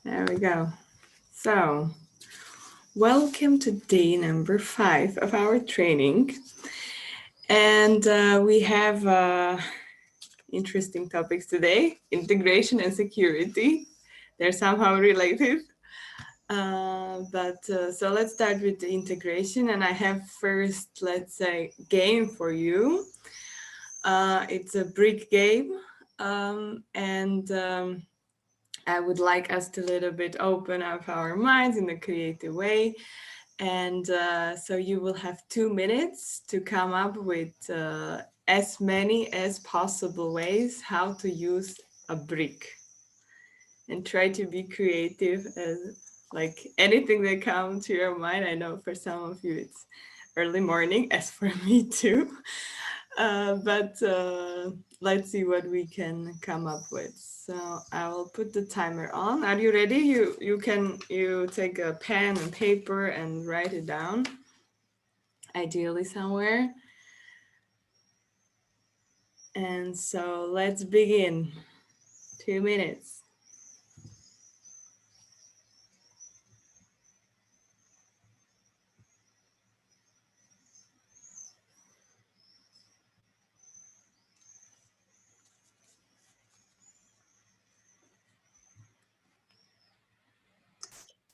There we go. So, welcome to day number 5 of our training. And we have interesting topics today, integration and security. They're somehow related. So let's start with the integration. And I have first, let's say, game for you. It's a brick game. And I would like us to little bit open up our minds in a creative way. And so you will have 2 minutes to come up with as many as possible ways how to use a brick. And try to be creative as like anything that comes to your mind. I know for some of you it's early morning, as for me too. But let's see what we can come up with. So I will put the timer on. Are you ready? You take a pen and paper and write it down, ideally somewhere. And so let's begin. 2 minutes.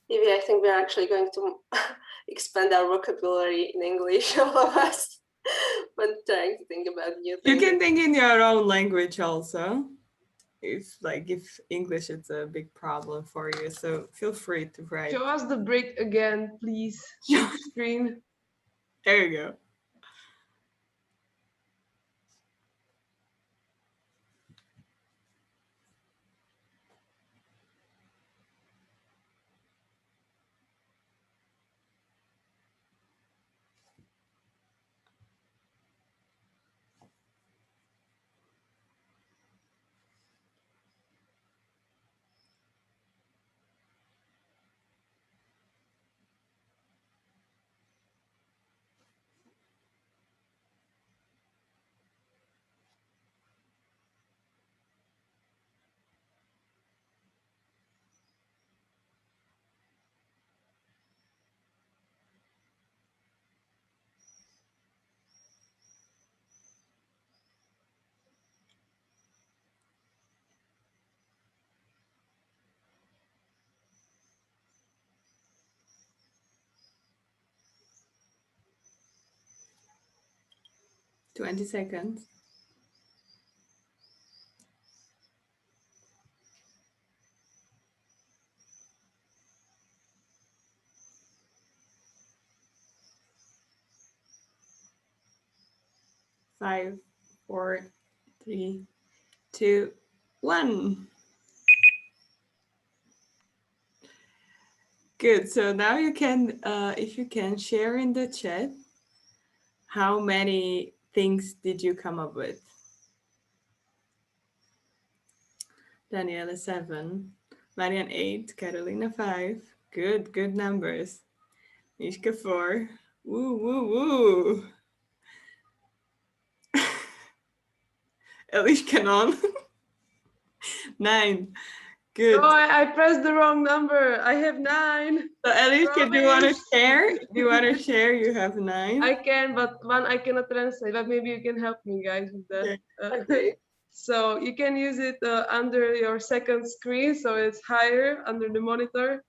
Maybe I think we're actually going to expand our vocabulary in English, all of us, when trying to think about new things. You can think in your own language also. If English is a big problem for you, so feel free to write. Show us the brick again, please. Big screen. There you go. $20. 5, 4, 3, 2, 1. Good. So now you can, if you can share in the chat, how many things did you come up with? Daniela 7, Marian 8, Carolina 5. Good numbers. Mishka 4. Woo. Elish Canon 9. Good. Oh, I pressed the wrong number. I have 9. So Alicia, do you want to share? You have 9. I can, but one I cannot translate. But maybe you can help me, guys, with that. Okay. So you can use it under your second screen, so it's higher under the monitor.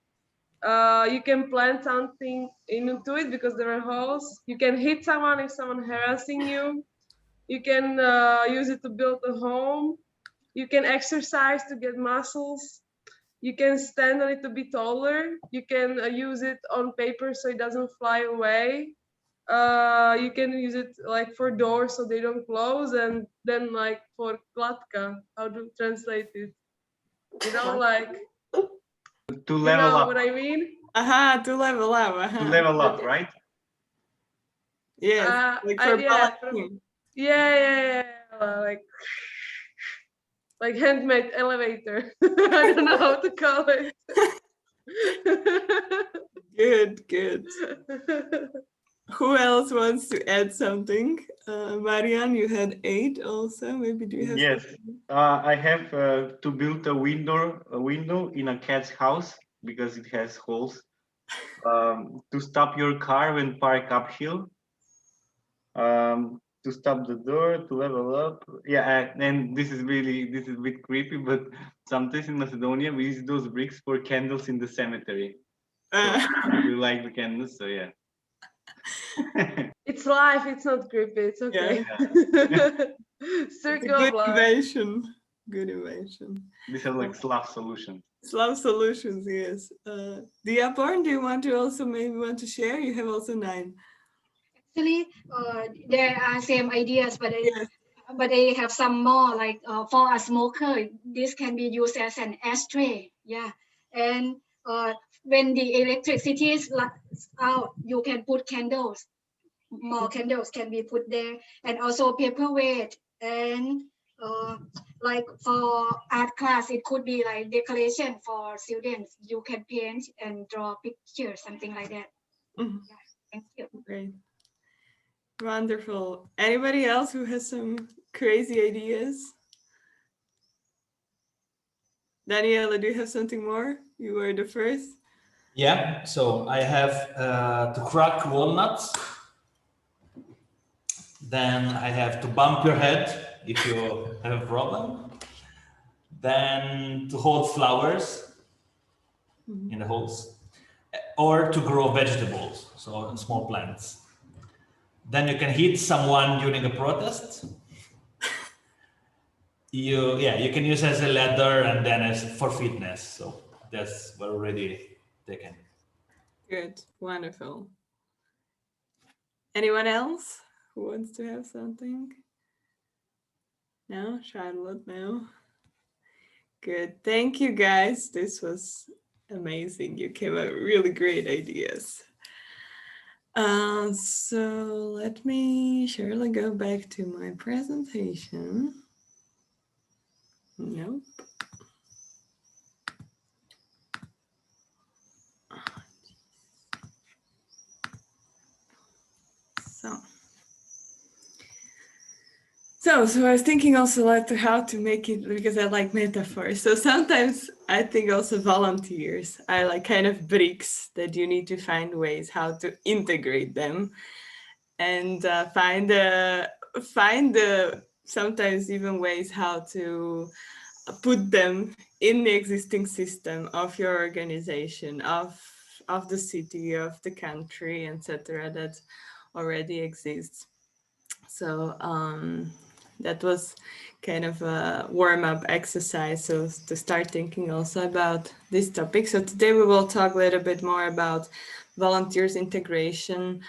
You can plant something into it because there are holes. You can hit someone if someone harassing you. You can use it to build a home. You can exercise to get muscles. You can stand a little bit taller. You can use it on paper so it doesn't fly away. You can use it like for doors so they don't close, and then like for klatka, how to translate it? You know, like to level up. What I mean? To level up. To level up, right? Yes, like for balancing. Yeah. Like handmade elevator. I don't know how to call it. Good. Who else wants to add something? Marianne, you had 8 also. Maybe do you have? Yes, I have to build a window in a cat's house because it has holes. To stop your car when park uphill. To stop the door, to level up. Yeah, and this is a bit creepy, but sometimes in Macedonia we use those bricks for candles in the cemetery. So I really like the candles. So yeah. It's life. It's not creepy. It's okay. It's a Circle good of life. invention. Good invention. These are like Slav solutions. Slav solutions, yes. Diaporn, do you want to also maybe want to share? You have also 9. Actually, there are same ideas, but Yes. they have some more. Like for a smoker, this can be used as an ashtray. Yeah, and when the electricity is out, you can put candles. More candles can be put there, and also paperweight. And like for art class, it could be like decoration for students. You can paint and draw pictures, something like that. Mhm. Yeah, thank you. Great. Wonderful. Anybody else who has some crazy ideas? Daniela, do you have something more? You were the first. Yeah, so I have to crack walnuts. Then I have to bump your head if you have a problem. Then to hold flowers in the holes, or to grow vegetables, so small plants. Then you can hit someone during a protest. You can use as a ladder and then as for fitness. So that's already taken. Good. Wonderful. Anyone else who wants to have something? No? Charlotte, no? Good. Thank you, guys. This was amazing. You came up with really great ideas. So let me surely go back to my presentation. Nope. So I was thinking also like to how to make it, because I like metaphors. So sometimes I think also volunteers are like kind of bricks that you need to find ways how to integrate them, and find the sometimes even ways how to put them in the existing system of your organization, of the city, of the country, etc. that already exists. So that was kind of a warm-up exercise, so to start thinking also about this topic. So today we will talk a little bit more about volunteers integration,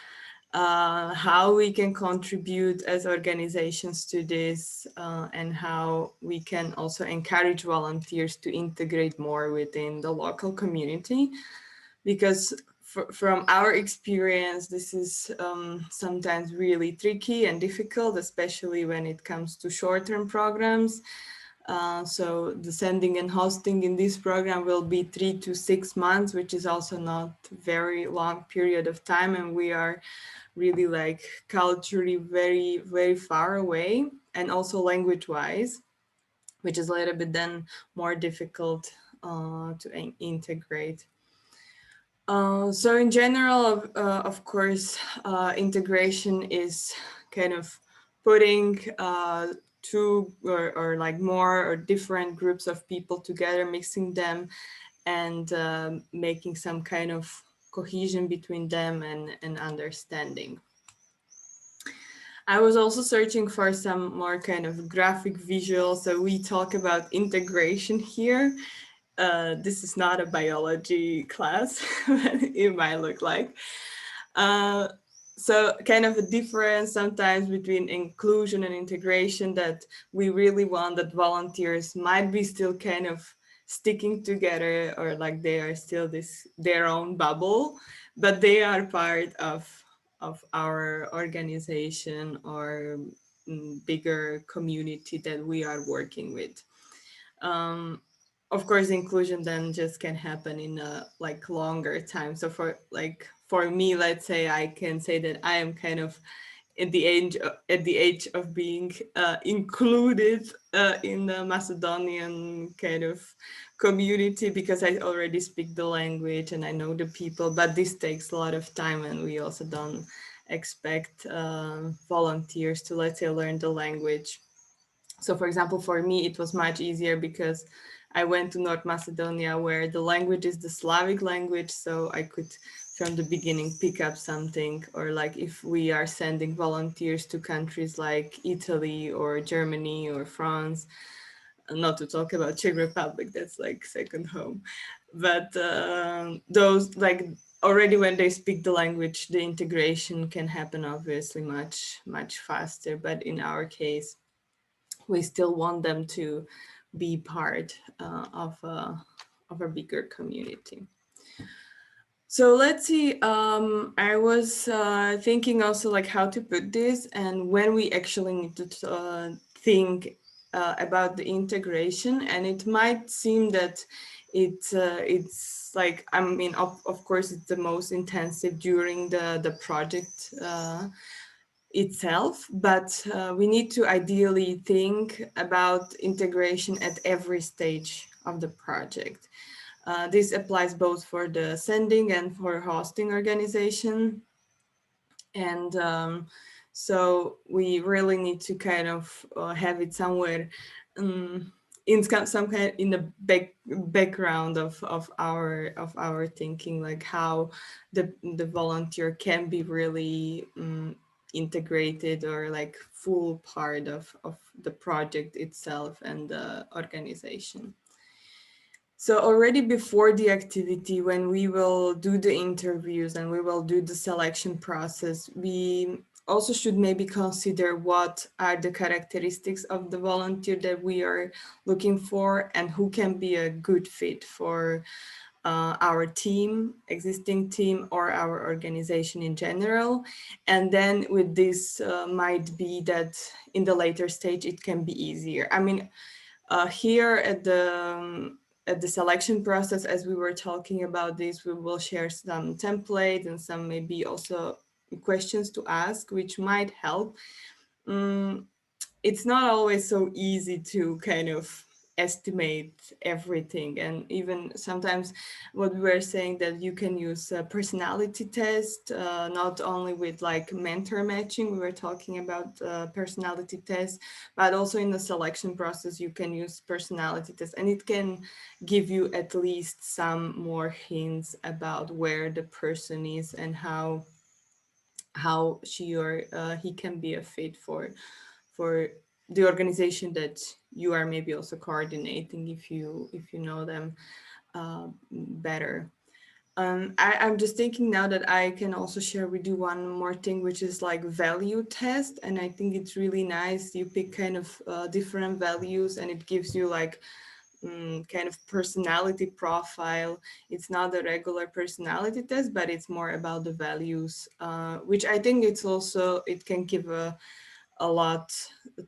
how we can contribute as organizations to this, and how we can also encourage volunteers to integrate more within the local community. Because from our experience, this is sometimes really tricky and difficult, especially when it comes to short-term programs. So the sending and hosting in this program will be 3 to 6 months, which is also not very long period of time. And we are really like culturally very, very far away, and also language-wise, which is a little bit then more difficult to integrate. So in general, of course, integration is kind of putting two or like more or different groups of people together, mixing them, and making some kind of cohesion between them and understanding. I was also searching for some more kind of graphic visuals. So we talk about integration here. This is not a biology class, but it might look like. So kind of a difference sometimes between inclusion and integration, that we really want that volunteers might be still kind of sticking together, or like they are still their own bubble, but they are part of our organization or bigger community that we are working with. of course, inclusion then just can happen in a like longer time. So for me, let's say I can say that I am kind of at the age of being included in the Macedonian kind of community, because I already speak the language and I know the people. But this takes a lot of time, and we also don't expect volunteers to, let's say, learn the language. So for example, for me, it was much easier because I went to North Macedonia, where the language is the Slavic language. So I could from the beginning pick up something. Or like if we are sending volunteers to countries like Italy or Germany or France, not to talk about Czech Republic, that's like second home. But those, like, already when they speak the language, the integration can happen obviously much faster. But in our case, we still want them to be part of a bigger community. So let's see, I was thinking also like how to put this, and when we actually need to think about the integration. And it might seem that it's like, I mean, of course, it's the most intensive during the project itself, but we need to ideally think about integration at every stage of the project. This applies both for the sending and for hosting organization. And so we really need to kind of have it somewhere in some kind in the background of our thinking, like how the volunteer can be really integrated or like full part of the project itself and the organization. So already before the activity, when we will do the interviews and we will do the selection process, we also should maybe consider what are the characteristics of the volunteer that we are looking for, and who can be a good fit for our team, existing team, or our organization in general. And then with this might be that in the later stage, it can be easier. I mean, here at the selection process, as we were talking about this, we will share some templates and some maybe also questions to ask, which might help. It's not always so easy to kind of estimate everything. And even sometimes what we were saying, that you can use a personality test, not only with like mentor matching, we were talking about personality tests, but also in the selection process, you can use personality tests, and it can give you at least some more hints about where the person is and how she or he can be a fit for the organization that you are maybe also coordinating, if you know them better. I'm just thinking now that I can also share with you one more thing, which is like value test. And I think it's really nice. You pick kind of different values, and it gives you like kind of personality profile. It's not a regular personality test, but it's more about the values, which I think it can give a lot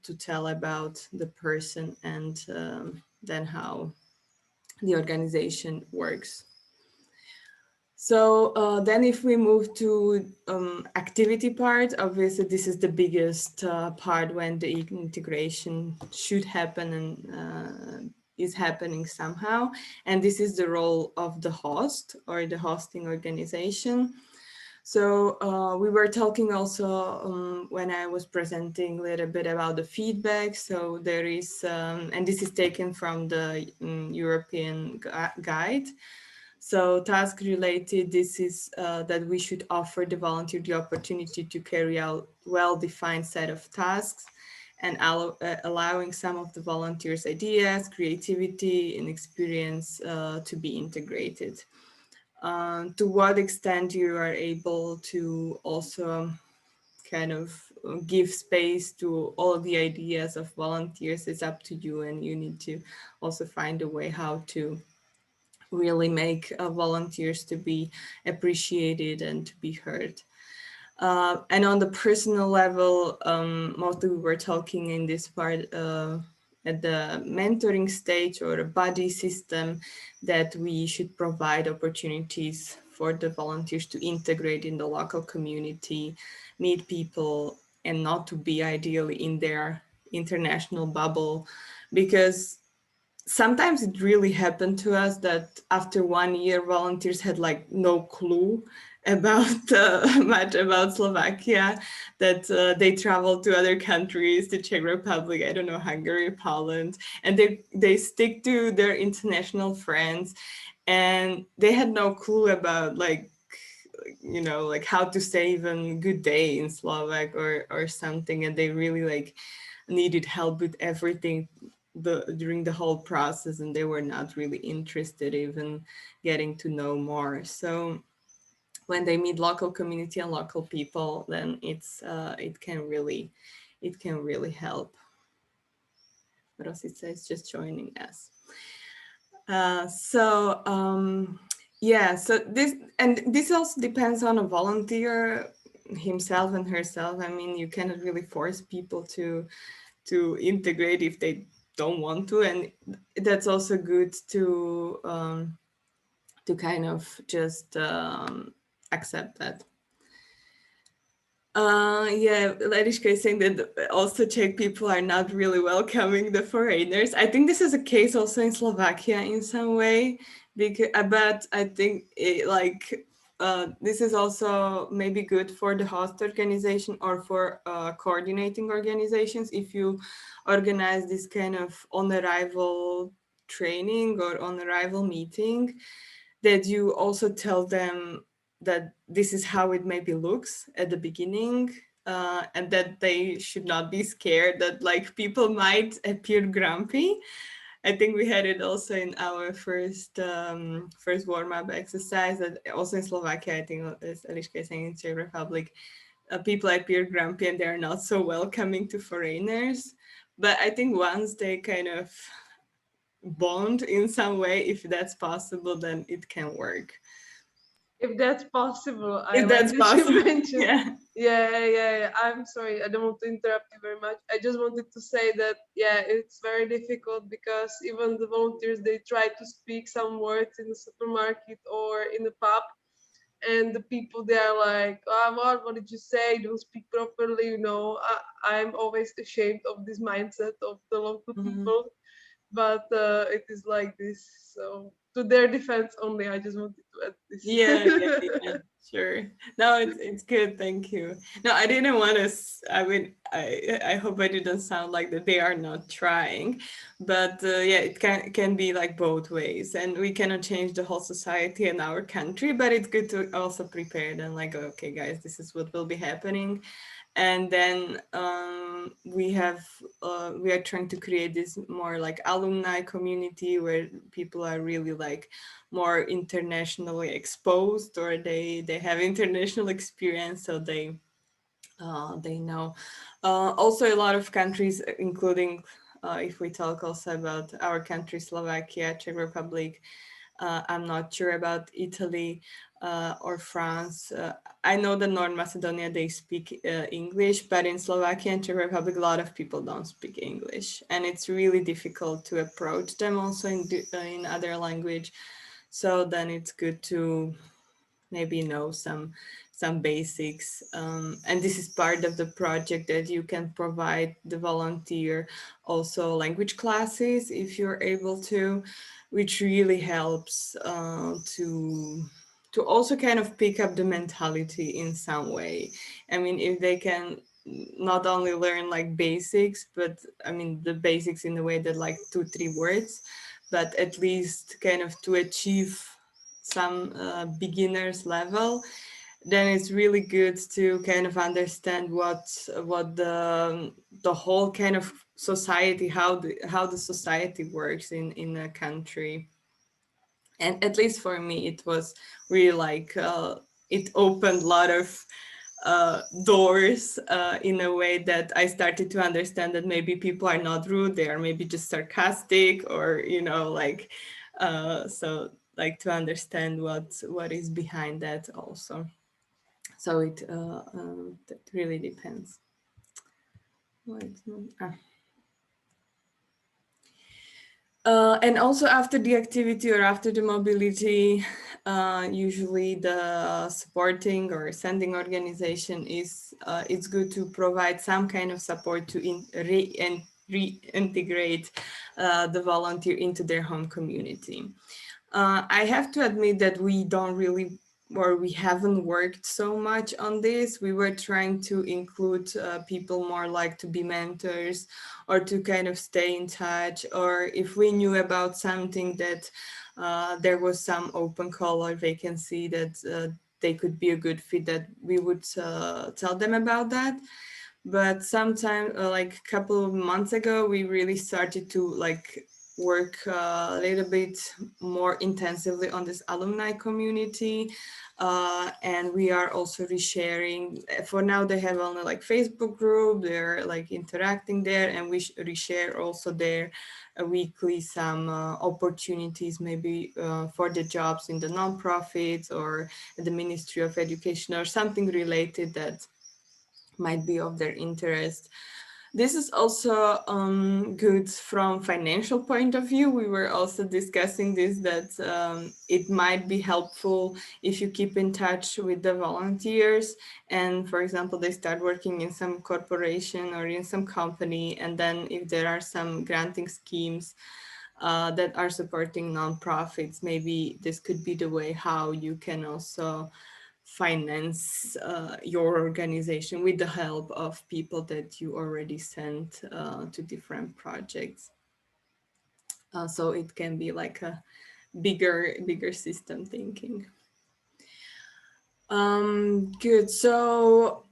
to tell about the person, and then how the organization works. So then if we move to activity part, obviously this is the biggest part when the integration should happen and is happening somehow. And this is the role of the host or the hosting organization. So we were talking also when I was presenting a little bit about the feedback. So there is, and this is taken from the European guide. So task related, this is that we should offer the volunteer the opportunity to carry out well-defined set of tasks, and allowing some of the volunteers' ideas, creativity, and experience to be integrated. To what extent you are able to also kind of give space to all the ideas of volunteers is up to you, and you need to also find a way how to really make volunteers to be appreciated and to be heard. And on the personal level, mostly we were talking in this part at the mentoring stage or a buddy system, that we should provide opportunities for the volunteers to integrate in the local community, meet people, and not to be ideally in their international bubble. Because sometimes it really happened to us that after 1 year, volunteers had like no clue about much about Slovakia, that they traveled to other countries, to Czech Republic, I don't know, Hungary, Poland, and they stick to their international friends, and they had no clue about like, you know, like how to say even good day in Slovak or something, and they really like needed help with everything during the whole process, and they were not really interested even getting to know more. So when they meet local community and local people, then it can really help. Rosica is just joining us. Yeah, so this also depends on a volunteer himself and herself. I mean, you cannot really force people to integrate if they don't want to, and that's also good to kind of just accept that. Yeah, Ladiška is saying that also Czech people are not really welcoming the foreigners. I think this is a case also in Slovakia in some way, because but I think this is also maybe good for the host organization or for coordinating organizations. If you organize this kind of on-arrival training or on-arrival meeting, that you also tell them that this is how it maybe looks at the beginning, and that they should not be scared that like people might appear grumpy. I think we had it also in our first warm-up exercise, that also in Slovakia, I think, as Eliška is saying, in Czech Republic, people appear grumpy and they're not so welcoming to foreigners. But I think once they kind of bond in some way, if that's possible, then it can work. If that's possible, I If like that's that you possible. mentioned. Yeah. Yeah. I'm sorry, I don't want to interrupt you very much. I just wanted to say that, yeah, it's very difficult because even the volunteers, they try to speak some words in the supermarket or in the pub, and the people, they are like, what did you say? You don't speak properly, you know. I'm always ashamed of this mindset of the local people, but it is like this. So to their defense only, I just wanted to add this. Yeah, sure. No, it's good. Thank you. No, I didn't want to. I mean, I hope I didn't sound like that they are not trying, but yeah, it can be like both ways, and we cannot change the whole society and our country, but it's good to also prepare them. Like, okay, guys, this is what will be happening, and then we are trying to create this more like alumni community where people are really like more internationally exposed, or they have international experience, so they know. Also, a lot of countries, including if we talk also about our country, Slovakia, Czech Republic, I'm not sure about Italy or France. I know that North Macedonia, they speak English, but in Slovakia and Czech Republic, a lot of people don't speak English. And it's really difficult to approach them also in other language. So then it's good to maybe know some basics, and this is part of the project, that you can provide the volunteer also language classes if you're able to, which really helps to also kind of pick up the mentality in some way. I mean, if they can not only learn like basics, but I mean the basics in the way that like 2-3 words, but at least kind of to achieve some beginners level, then it's really good to kind of understand what the whole kind of society, how the society works in a country. And at least for me, it was really like it opened a lot of doors in a way that I started to understand that maybe people are not rude, they are maybe just sarcastic, or like so like to understand what is behind that also. So that really depends. And also after the activity or after the mobility, usually the supporting or sending organization is it's good to provide some kind of support to reintegrate the volunteer into their home community. I have to admit that we don't really, or we haven't worked so much on this. We were trying to include people more like to be mentors or to kind of stay in touch, or if we knew about something that there was some open call or vacancy that they could be a good fit, that we would tell them about that. But sometime like a couple of months ago, we really started to like work a little bit more intensively on this alumni community, and we are also resharing. For now they have only like Facebook group, they're like interacting there, and we reshare also there weekly some opportunities, maybe for the jobs in the nonprofits or the Ministry of Education or something related that might be of their interest. This is also good from financial point of view. We were also discussing this, that it might be helpful if you keep in touch with the volunteers, and for example they start working in some corporation or in some company, and then if there are some granting schemes that are supporting nonprofits, maybe this could be the way how you can also finance your organization with the help of people that you already sent to different projects. So it can be like a bigger system thinking. Good. So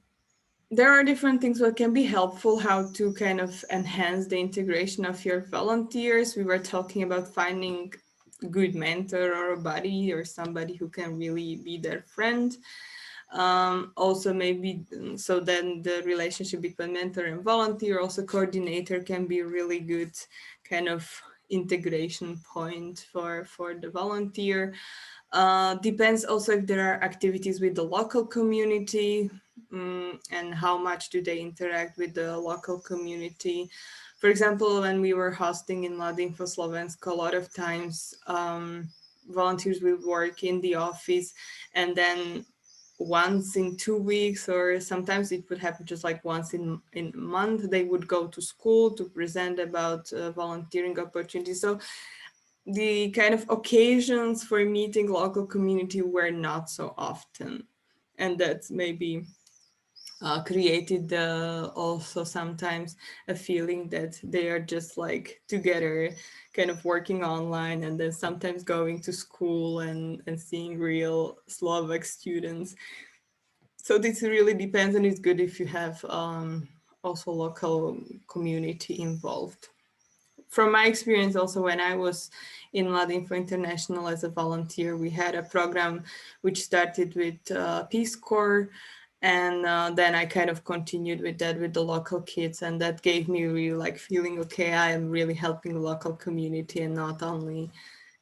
there are different things that can be helpful, how to kind of enhance the integration of your volunteers. We were talking about finding a good mentor or a buddy or somebody who can really be their friend. Also maybe, so then the relationship between mentor and volunteer, also coordinator, can be a really good kind of integration point for the volunteer. Depends also if there are activities with the local community, and how much do they interact with the local community. For example, when we were hosting in Mladin for Slovensko, a lot of times volunteers will work in the office, and then once in 2 weeks, or sometimes it would happen just like once in a month, they would go to school to present about volunteering opportunities. So the kind of occasions for meeting local community were not so often, and that's maybe created also sometimes a feeling that they are just like together kind of working online, and then sometimes going to school and seeing real Slovak students. So this really depends, and it's good if you have also local community involved. From my experience also, when I was in Mladin for International as a volunteer, we had a program which started with Peace Corps, and then I kind of continued with that with the local kids, and that gave me really like feeling, okay, I am really helping the local community and not only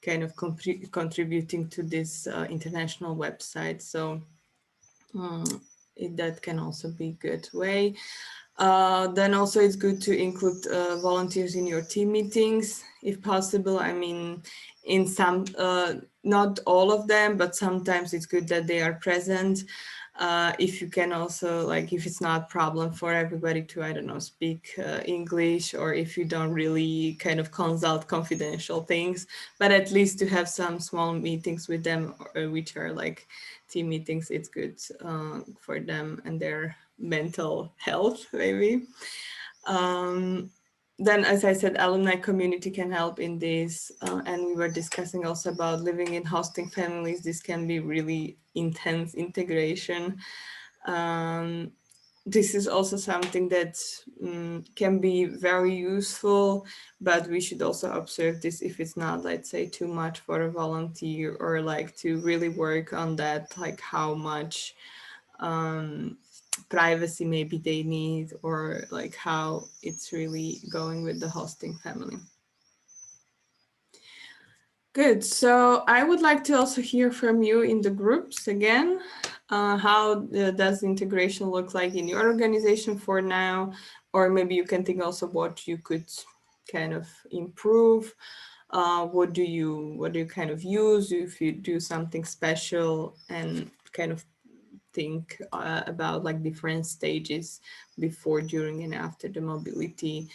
kind of contributing to this international website. So that can also be a good way. Then also it's good to include volunteers in your team meetings, if possible. I mean, in some, not all of them, but sometimes it's good that they are present. If you can also, like, if it's not a problem for everybody to, I don't know, speak English, or if you don't really kind of consult confidential things, but at least to have some small meetings with them, which are like team meetings, it's good for them and their mental health, maybe. Then, as I said, alumni community can help in this. And we were discussing also about living in hosting families. This can be really intense integration. This is also something that can be very useful, but we should also observe this if it's not, let's say, too much for a volunteer, or like to really work on that, like how much privacy maybe they need, or like how it's really going with the hosting family. Good. So I would like to also hear from you in the groups again. How does integration look like in your organization for now? Or maybe you can think also what you could kind of improve. what do you kind of use if you do something special, and kind of think about like different stages before, during, and after the mobility,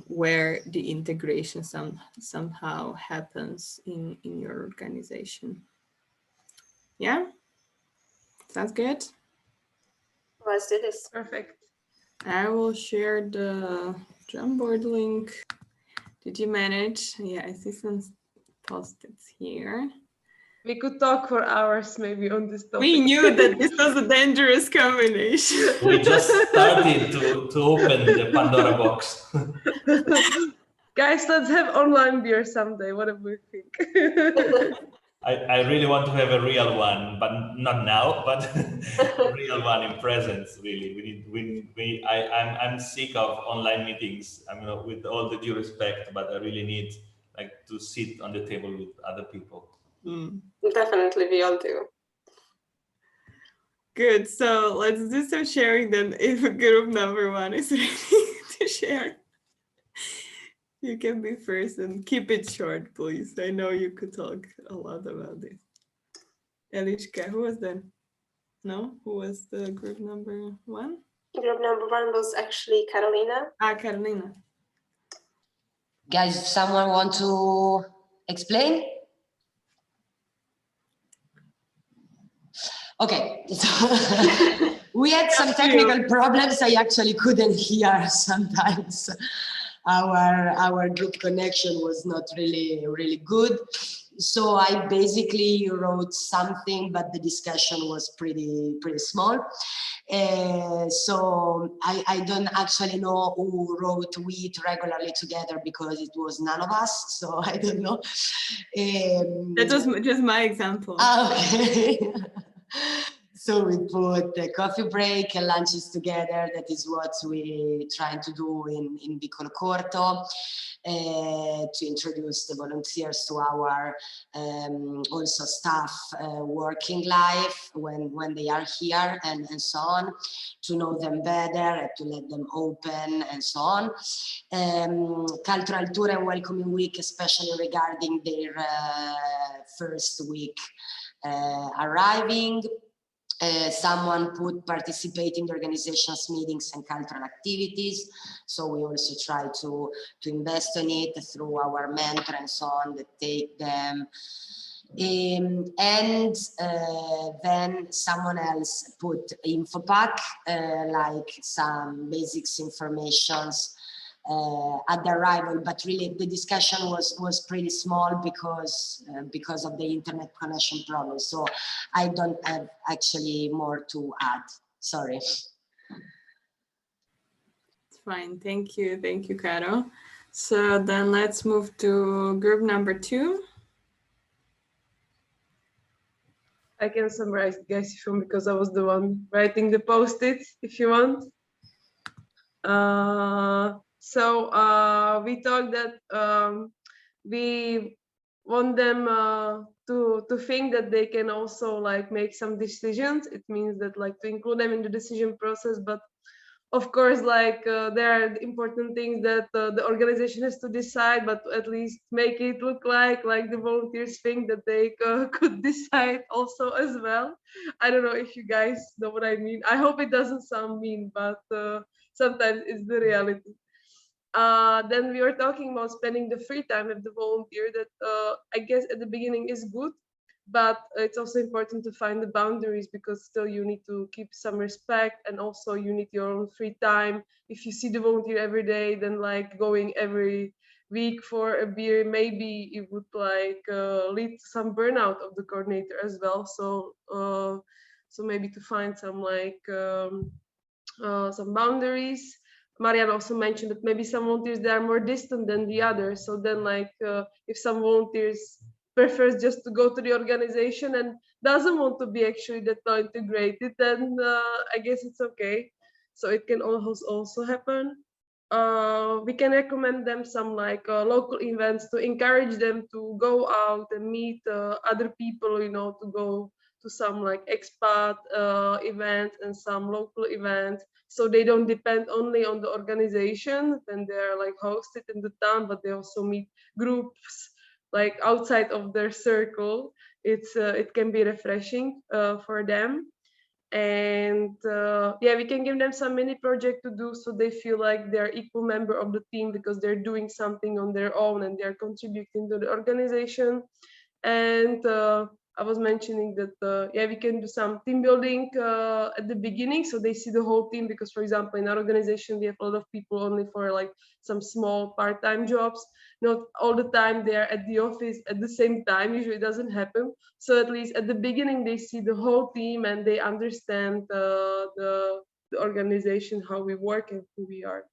where the integration somehow happens in your organization. Yeah, sounds good. Let's do this. Perfect. I will share the Jamboard link. Did you manage? Yeah, I see some post-its here. We could talk for hours maybe on this topic. We knew that this was a dangerous combination. We just started to open the Pandora box. Guys, let's have online beer someday. What do we think? I really want to have a real one, but not now, but a real one in presence, really. I'm sick of online meetings. I mean, with all the due respect, but I really need like to sit on the table with other people. Definitely, we all do. Good. So let's do some sharing then. If group number 1 is ready to share, you can be first and keep it short, please. I know you could talk a lot about this. Eliška, who was that? No? Who was the group number 1? Group number 1 was actually Carolina. Carolina. Guys, someone want to explain? Okay, so we had some technical problems. I actually couldn't hear sometimes. Our group connection was not really good. So I basically wrote something, but the discussion was pretty small. So I don't actually know who wrote "we" regularly together, because it was none of us. So I don't know. That was just my example. Okay. So we put a coffee break and lunches together. That is what we trying to do in Piccolo Corto, to introduce the volunteers to our also staff working life when they are here, and so on, to know them better, to let them open, and so on. Cultural tour and welcoming week, especially regarding their first week arriving. Someone put participate in the organization's meetings and cultural activities. So we also try to invest in it through our mentor and so on, that take them. And then someone else put info pack, like some basics informations at the arrival, but really the discussion was pretty small because of the internet connection problem. So I don't have actually more to add. Sorry. It's fine. Thank you, Caro. So then let's move to group number 2. I can summarize it, guys, if you want, because I was the one writing the post-its, if you want. So we thought that we want them to think that they can also like make some decisions. It means that like to include them in the decision process, but of course, like there are important things that the organization has to decide, but at least make it look like the volunteers think that they could decide also as well. I don't know if you guys know what I mean. I hope it doesn't sound mean, but sometimes it's the reality. Then we were talking about spending the free time with the volunteer. That I guess at the beginning is good, but it's also important to find the boundaries, because still you need to keep some respect, and also you need your own free time. If you see the volunteer every day, then like going every week for a beer, maybe it would like lead to some burnout of the coordinator as well. So so maybe to find some like some boundaries. Marianne also mentioned that maybe some volunteers, they are more distant than the others. So then like if some volunteers prefers just to go to the organization and doesn't want to be actually that integrated, then I guess it's okay. So it can also happen. We can recommend them some like local events to encourage them to go out and meet other people, you know, to go to some like expat events and some local events. So they don't depend only on the organization when they're like hosted in the town, but they also meet groups like outside of their circle. It can be refreshing for them. And yeah, we can give them some mini project to do so they feel like they're equal member of the team because they're doing something on their own and they're contributing to the organization. And I was mentioning that yeah, we can do some team building at the beginning so they see the whole team, because for example in our organization we have a lot of people only for like some small part-time jobs. Not all the time they are at the office at the same time, usually it doesn't happen. So at least at the beginning they see the whole team and they understand the organization, how we work and who we are.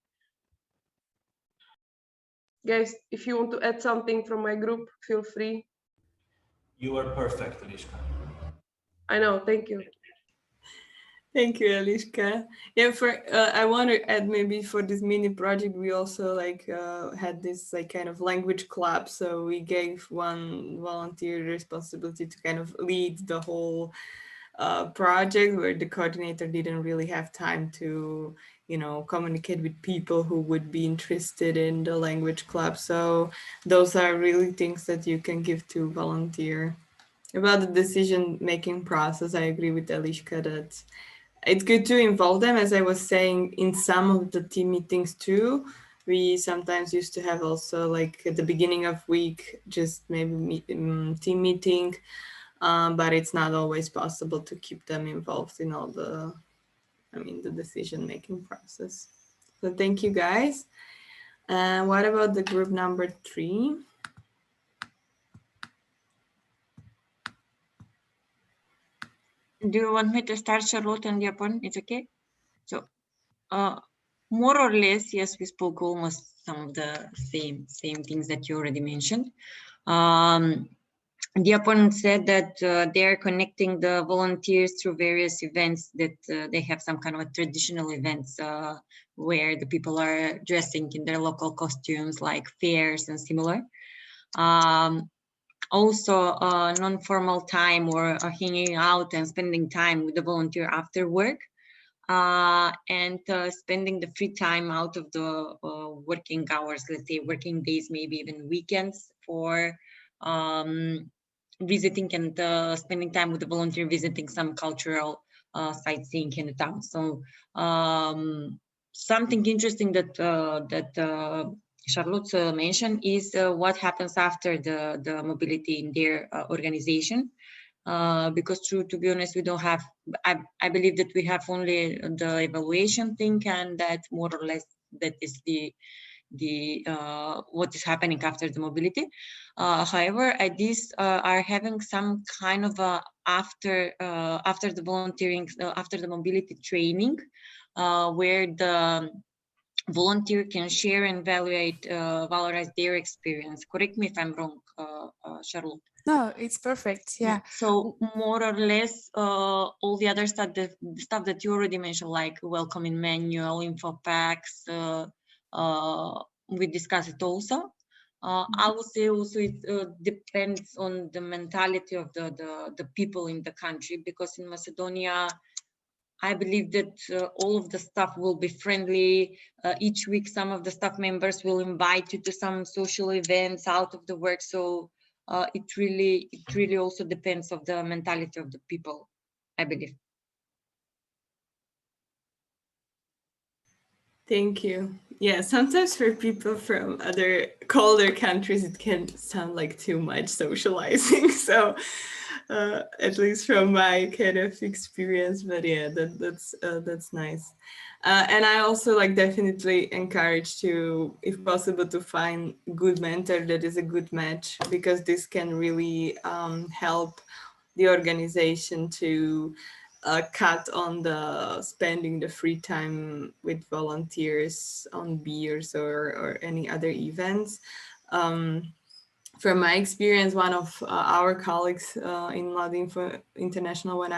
Guys, if you want to add something from my group, feel free. You are perfect, Eliška. I know, thank you. Thank you, Eliška. Yeah, I want to add maybe for this mini project, we also like had this like kind of language club. So we gave one volunteer the responsibility to kind of lead the whole project, where the coordinator didn't really have time to, communicate with people who would be interested in the language club. So those are really things that you can give to volunteer. About the decision-making process, I agree with Eliška that it's good to involve them. As I was saying, in some of the team meetings too, we sometimes used to have also like at the beginning of week, just maybe team meeting, but it's not always possible to keep them involved in all the decision-making process. So thank you guys. What about the group number 3? Do you want me to start, Charlotte, and Japan? It's okay. So, more or less, yes, we spoke almost some of the same things that you already mentioned. The opponent said that they are connecting the volunteers through various events, that they have some kind of traditional events where the people are dressing in their local costumes, like fairs and similar. Also non-formal time or hanging out and spending time with the volunteer after work, and spending the free time out of the working hours, let's say working days, maybe even weekends, for visiting and spending time with the volunteer, visiting some cultural sightseeing in the town. So something interesting that Charlotte mentioned is what happens after the mobility in their organization. Because to be honest, we don't have, I believe that we have only the evaluation thing, and that more or less that is the what is happening after the mobility. However, these are having some kind of after the volunteering, after the mobility training, where the volunteer can share and valorize their experience. Correct me if I'm wrong, Charlotte. No, it's perfect. Yeah. So more or less, all the other stuff, the stuff that you already mentioned, like welcoming manual, info packs, we discussed it also. I would say also it depends on the mentality of the people in the country, because in Macedonia, I believe that all of the staff will be friendly. Each week, some of the staff members will invite you to some social events out of the work. So it really also depends of the mentality of the people, I believe. Thank you. Yeah, sometimes for people from other colder countries, it can sound like too much socializing. So at least from my kind of experience, but yeah, that's nice. And I also like definitely encourage to, if possible, to find good mentor that is a good match, because this can really help the organization to cut on the spending the free time with volunteers on beers or any other events. From my experience, one of our colleagues in Ladinfo International, when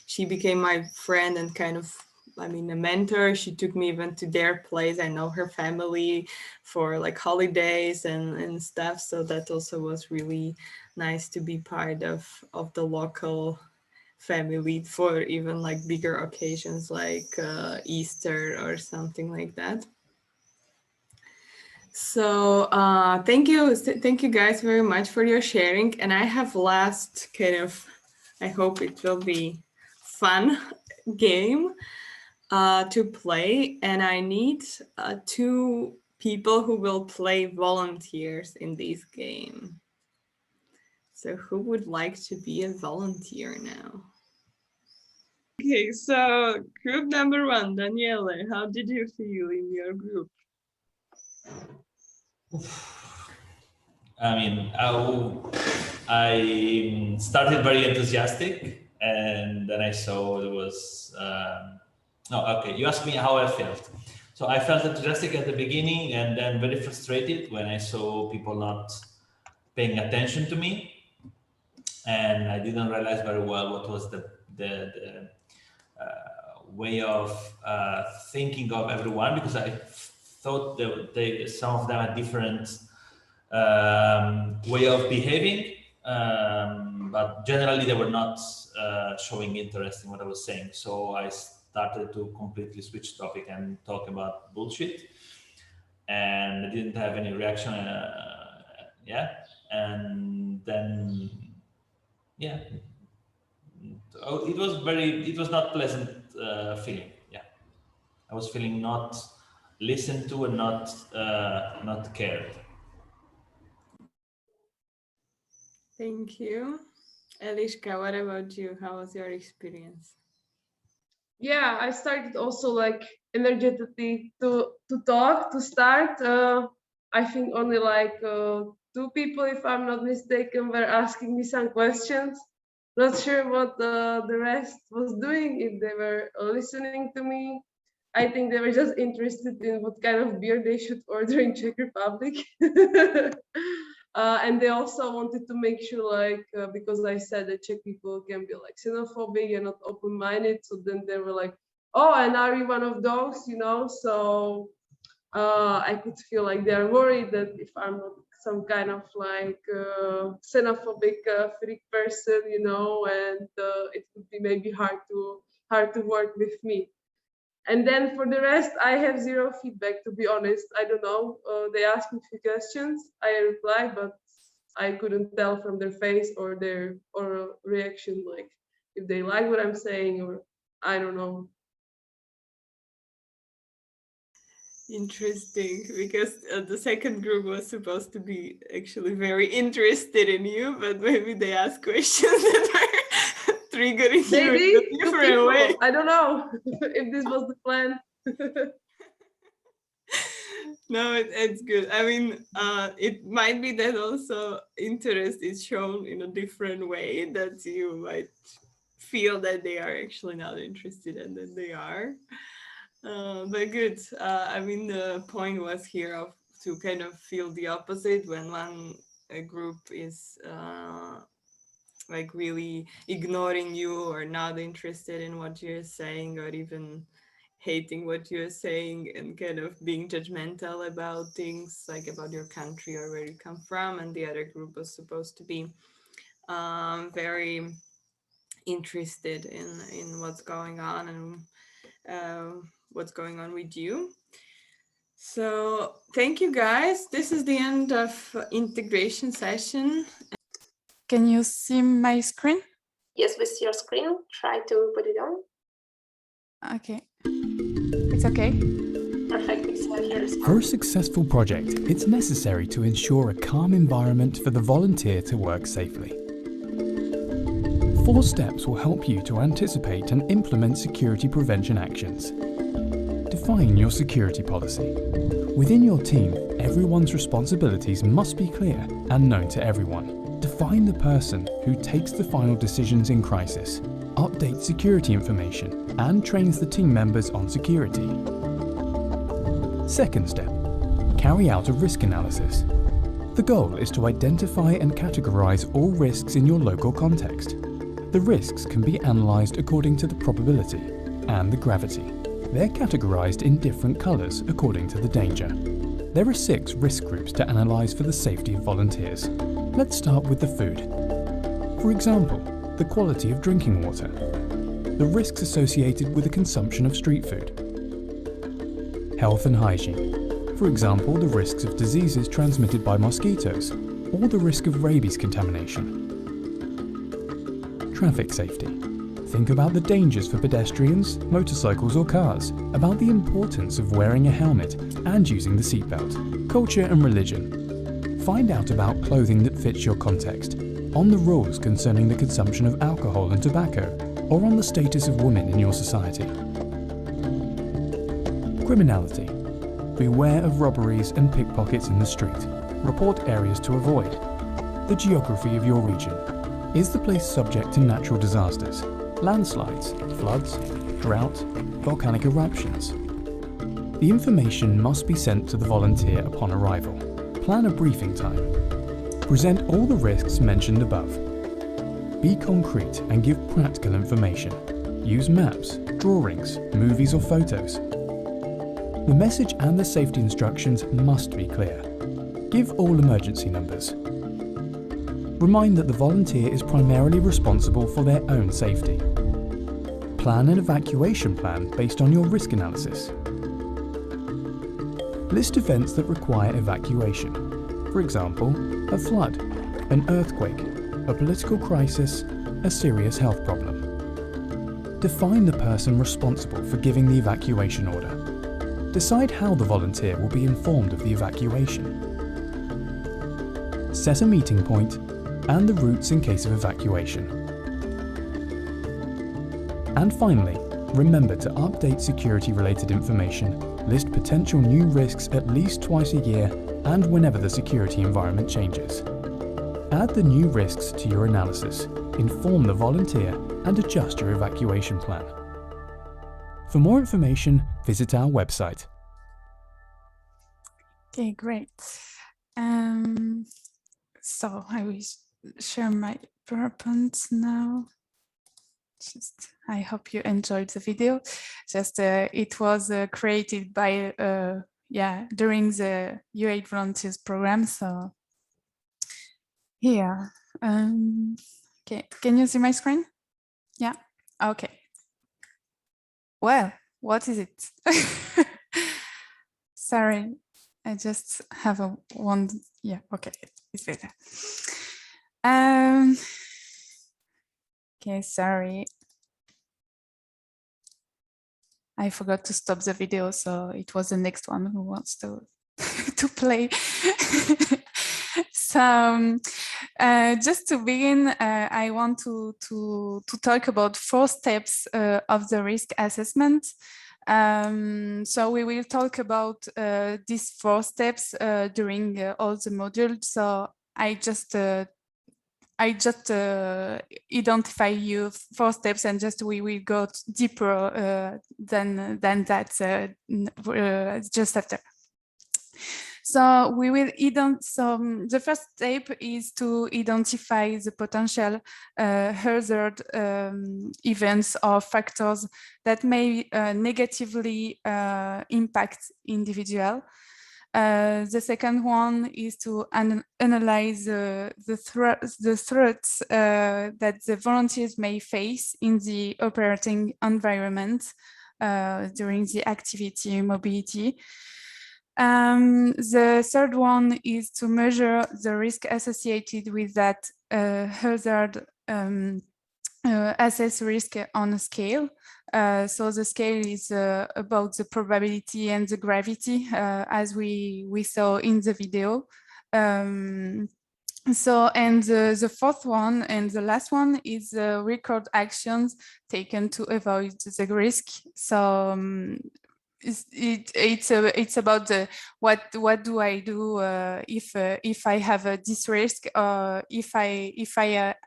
she became my friend and kind of, a mentor. She took me even to their place. I know her family for like holidays and stuff. So that also was really nice to be part of the local family for even like bigger occasions like Easter or something like that. So thank you guys very much for your sharing. And I have last kind of, I hope it will be fun game to play, and I need 2 people who will play volunteers in this game. So who would like to be a volunteer now? Okay, so group number 1, Daniele, how did you feel in your group? I mean, I started very enthusiastic, and then I saw it was. Okay, you asked me how I felt. So I felt enthusiastic at the beginning, and then very frustrated when I saw people not paying attention to me, and I didn't realize very well what was the way of thinking of everyone, because I thought that some of them had different way of behaving, but generally they were not showing interest in what I was saying. So I started to completely switch topic and talk about bullshit, and I didn't have any reaction. And then it was not pleasant feeling. I was feeling not listened to and not cared. Thank you. Eliška, what about you? How was your experience? Yeah, I started also like energetically to talk, to start. I think only like 2 people, if I'm not mistaken, were asking me some questions. Not sure what the rest was doing, if they were listening to me. I think they were just interested in what kind of beer they should order in Czech Republic. And they also wanted to make sure, like, because I said that Czech people can be like xenophobic and not open-minded. So then they were like, oh, and are you one of those, you know? So I could feel like they're worried that if I'm not some kind of like xenophobic freak person, you know, and it would be maybe hard to work with me. And then for the rest, I have 0 feedback, to be honest. I don't know. They asked me 2 questions. I replied, but I couldn't tell from their face or their reaction, like if they like what I'm saying, or I don't know. Interesting, because the second group was supposed to be actually very interested in you, but maybe they asked questions that were triggering you in a different way. I don't know if this was the plan. No, it's good. I mean, it might be that also interest is shown in a different way, that you might feel that they are actually not interested and then they are. But good. I mean, the point was here to kind of feel the opposite when a group is like really ignoring you or not interested in what you're saying, or even hating what you're saying and kind of being judgmental about things, like about your country or where you come from. And the other group was supposed to be very interested in what's going on and what's going on with you. So thank you guys. This is the end of integration session. Can you see my screen? Yes, with your screen. Try to put it on. Okay. It's okay. Perfect. For a successful project, it's necessary to ensure a calm environment for the volunteer to work safely. 4 steps will help you to anticipate and implement security prevention actions. Define your security policy. Within your team, everyone's responsibilities must be clear and known to everyone. Define the person who takes the final decisions in crisis, updates security information, and trains the team members on security. Second step, carry out a risk analysis. The goal is to identify and categorize all risks in your local context. The risks can be analyzed according to the probability and the gravity. They're categorized in different colors according to the danger. There are 6 risk groups to analyze for the safety of volunteers. Let's start with the food. For example, the quality of drinking water, the risks associated with the consumption of street food, health and hygiene, for example, the risks of diseases transmitted by mosquitoes, or the risk of rabies contamination. Traffic safety. Think about the dangers for pedestrians, motorcycles or cars, about the importance of wearing a helmet and using the seatbelt. Culture and religion. Find out about clothing that fits your context, on the rules concerning the consumption of alcohol and tobacco, or on the status of women in your society. Criminality. Beware of robberies and pickpockets in the street. Report areas to avoid. The geography of your region. Is the place subject to natural disasters? Landslides, floods, drought, volcanic eruptions. The information must be sent to the volunteer upon arrival. Plan a briefing time. Present all the risks mentioned above. Be concrete and give practical information. Use maps, drawings, movies or photos. The message and the safety instructions must be clear. Give all emergency numbers. Remind that the volunteer is primarily responsible for their own safety. Plan an evacuation plan based on your risk analysis. List events that require evacuation. For example, a flood, an earthquake, a political crisis, a serious health problem. Define the person responsible for giving the evacuation order. Decide how the volunteer will be informed of the evacuation. Set a meeting point and the routes in case of evacuation. And finally, remember to update security-related information, list potential new risks at least twice a year and whenever the security environment changes. Add the new risks to your analysis, inform the volunteer and adjust your evacuation plan. For more information, visit our website. Okay, great. So I will share my PowerPoint now. I hope you enjoyed the video. It was created by during the U8 Volunteers program. So here, okay, can you see my screen? Yeah. Okay. Well, what is it? Sorry, I just have one. Yeah. Okay, it's better. Okay, sorry. I forgot to stop the video, so it was the next one who wants to to play. So just to begin, I want to talk about 4 steps of the risk assessment. So we will talk about these 4 steps during all the modules. So I just identify you 4 steps, and just we will go deeper than that just after. So we will the first step is to identify the potential hazard events or factors that may negatively impact individual. The second one is to analyze the threats that the volunteers may face in the operating environment during the activity mobility. The third one is to measure the risk associated with that hazard, assess risk on a scale. So the scale is about the probability and the gravity, as we saw in the video. And the fourth one and the last one is record actions taken to avoid the risk. So it's about what do I do if I have this risk, if I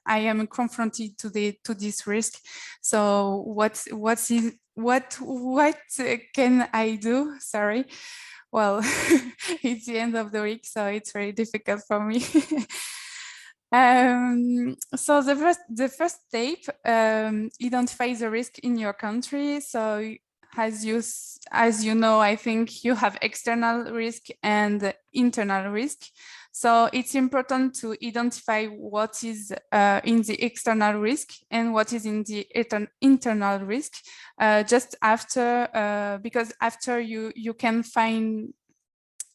am confronted to this risk. So what can I do? Sorry. Well, it's the end of the week, so it's very difficult for me. So the first step, identify the risk in your country. So as you know, I think you have external risk and internal risk. So it's important to identify what is in the external risk and what is in the internal risk, just after, because after you can find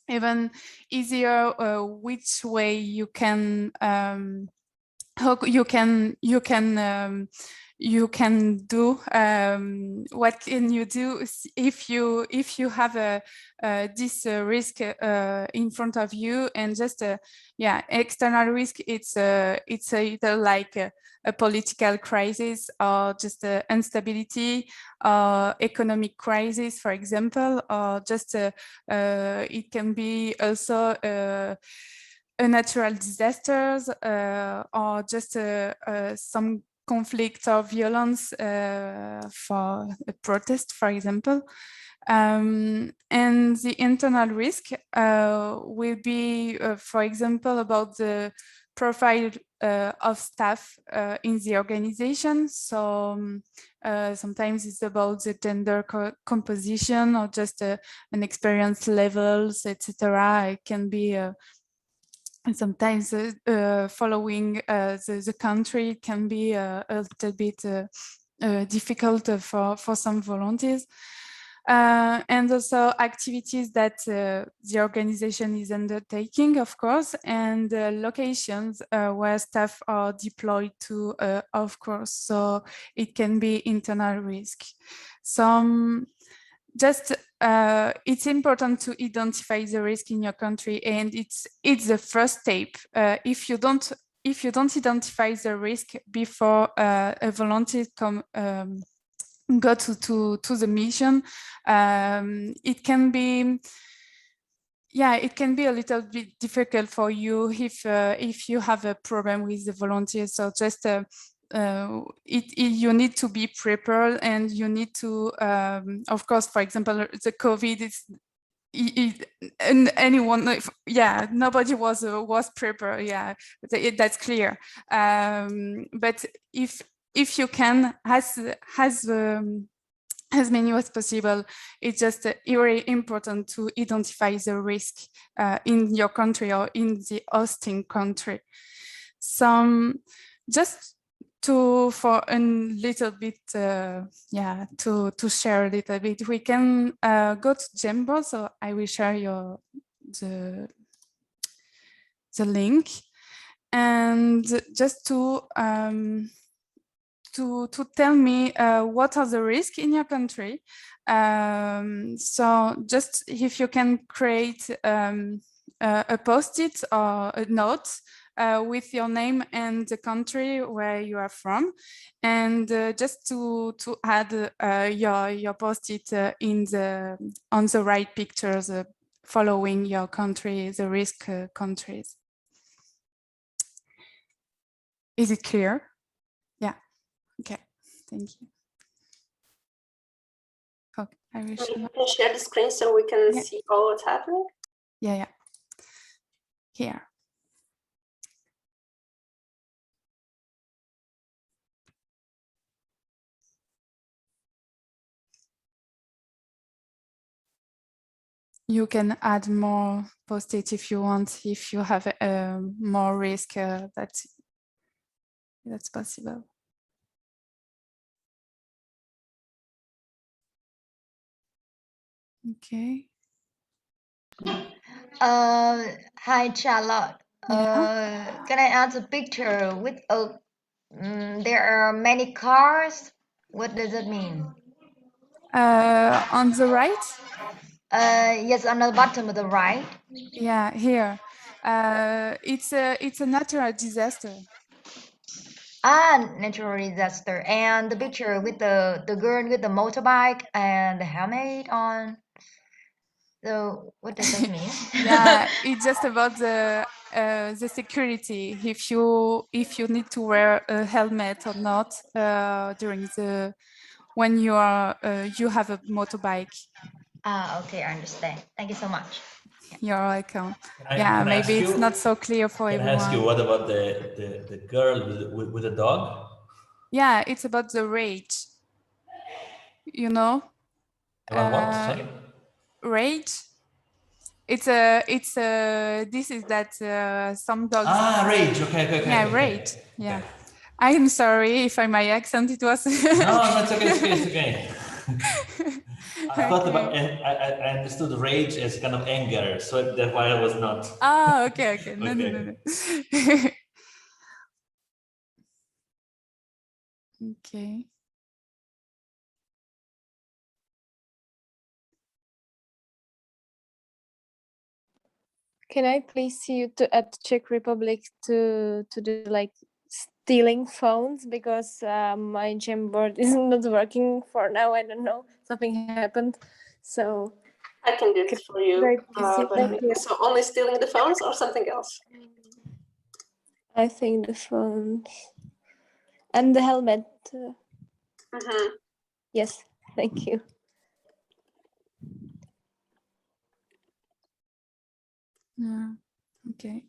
even easier which way you can how you can do, what can you do if you have this risk in front of you. And just yeah, external risk, it's either like a political crisis or just instability, economic crisis, for example, or just it can be also natural disasters, or just some conflict or violence for a protest, for example. And the internal risk will be, for example, about the profile of staff in the organization. So sometimes it's about the gender composition, or just an experience levels, etc. It can be and sometimes following the country can be a little bit difficult for some volunteers. And also activities that the organization is undertaking, of course, and locations where staff are deployed to, of course. So it can be internal risk. Some just it's important to identify the risk in your country, and it's the first step. If you don't identify the risk before a volunteer go to the mission, it can be, yeah, it can be a little bit difficult for you if you have a problem with the volunteers. So just you need to be prepared, and you need to, of course, for example, the COVID is, and anyone, yeah, nobody was prepared, yeah, that's clear. But if you can, as many as possible, it's just very important to identify the risk in your country or in the hosting country. Some just for a little bit, yeah, to share a little bit, we can go to Jamboard. So I will share the link, and just to tell me what are the risks in your country. So just if you can create a post-it or a note with your name and the country where you are from, and just to add your post-it on the right pictures following your country, the risk countries. Is it clear? Yeah. Okay. Thank you. Okay, I will share. You can share the screen so we can see all what's happening. Yeah. Here. You can add more post-it if you want, if you have more risk, that's possible. Okay. Hi, Charlotte. Yeah. Can I add a picture with there are many cars? What does it mean? On the right? Yes, on the bottom of the right. Yeah, here. It's a natural disaster. Natural disaster. And the picture with the girl with the motorbike and the helmet on. So what does that mean? Yeah, it's just about the security. If you need to wear a helmet or not during when you have a motorbike. Okay, I understand. Thank you so much. You're welcome. Yeah, maybe it's not so clear for everyone. Can I ask you, what about the girl with the dog? Yeah, it's about the rage. You know? About what? Sorry? Rage. This is that some dogs. Rage. Okay. Yeah, okay, rage. okay. Yeah. I'm sorry if my accent, it was. No, it's okay. It's okay. I thought about, and I understood rage as kind of anger, so that's why I was not. Oh, okay. No. Okay. Can I please see you at the Czech Republic to do like stealing phones, because my Jamboard is not working for now. I don't know, something happened. So I can do it for you. Thank you. So only stealing the phones or something else? I think the phones and the helmet. Yes, thank you. Yeah. Okay.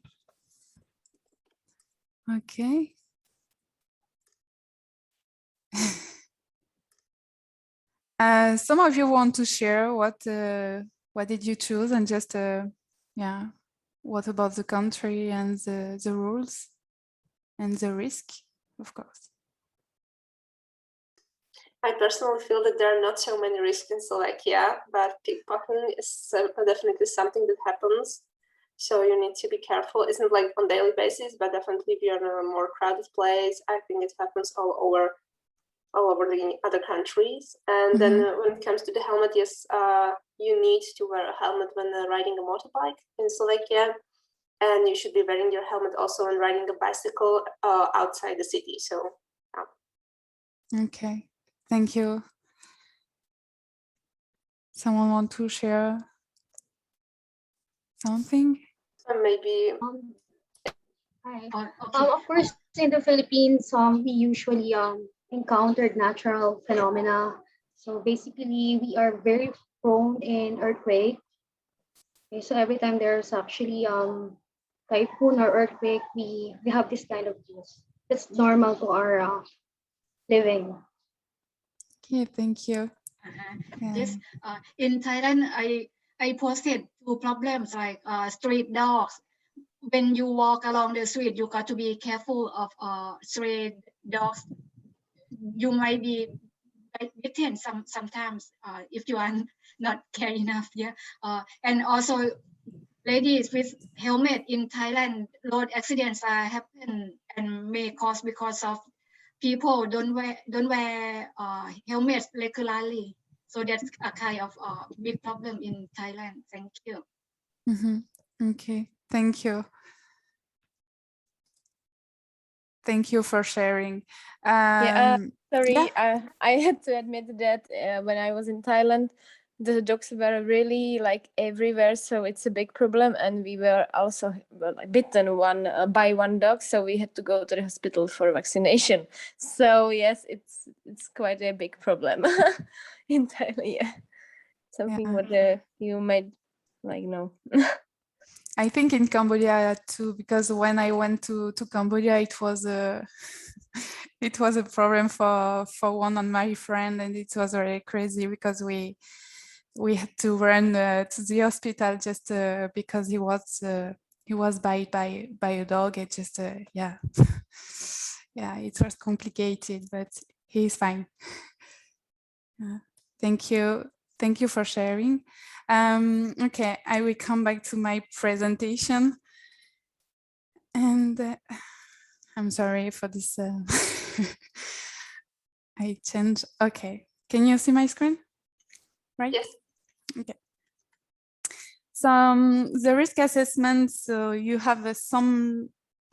Okay. Some of you want to share what did you choose, and just yeah, what about the country and the rules and the risk, of course. I personally feel that there are not so many risks in Slovakia, but pickpocketing is definitely something that happens. So you need to be careful. It's not like on daily basis, but definitely if you're in a more crowded place, I think it happens all over the other countries. And then when it comes to the helmet, yes, you need to wear a helmet when riding a motorbike in Slovakia, and you should be wearing your helmet also when riding a bicycle outside the city. So Okay, thank you. Someone want to share something? Maybe. Of course, in the Philippines, we usually encountered natural phenomena. So basically, we are very prone in earthquake. Okay, so every time there's actually typhoon or earthquake, we have this kind of news. That's normal to our living. Okay, thank you. Yes, in Thailand, I posted two problems like street dogs. When you walk along the street, you got to be careful of stray dogs. You might be bitten sometimes if you are not care enough. Yeah, and also ladies with helmet in Thailand, road accidents happen and may cause because of people don't wear helmets regularly. So that's a kind of big problem in Thailand. Thank you. Okay, thank you. Thank you for sharing. Sorry, I had to admit that when I was in Thailand, the dogs were really like everywhere, so it's a big problem. And we were also bitten by one dog, so we had to go to the hospital for vaccination. So yes, it's quite a big problem in Thailand. Yeah, something what you might know. I think in Cambodia too, because when I went to Cambodia, it was a problem for one of my friend, and it was very crazy because we had to run to the hospital just because he was bitten by a dog. It just yeah, it was complicated, but he's fine. Thank you for sharing. Okay, I will come back to my presentation, and I'm sorry for this. I changed. Okay, can you see my screen? Right? Yes. Okay. So the risk assessment, so you have some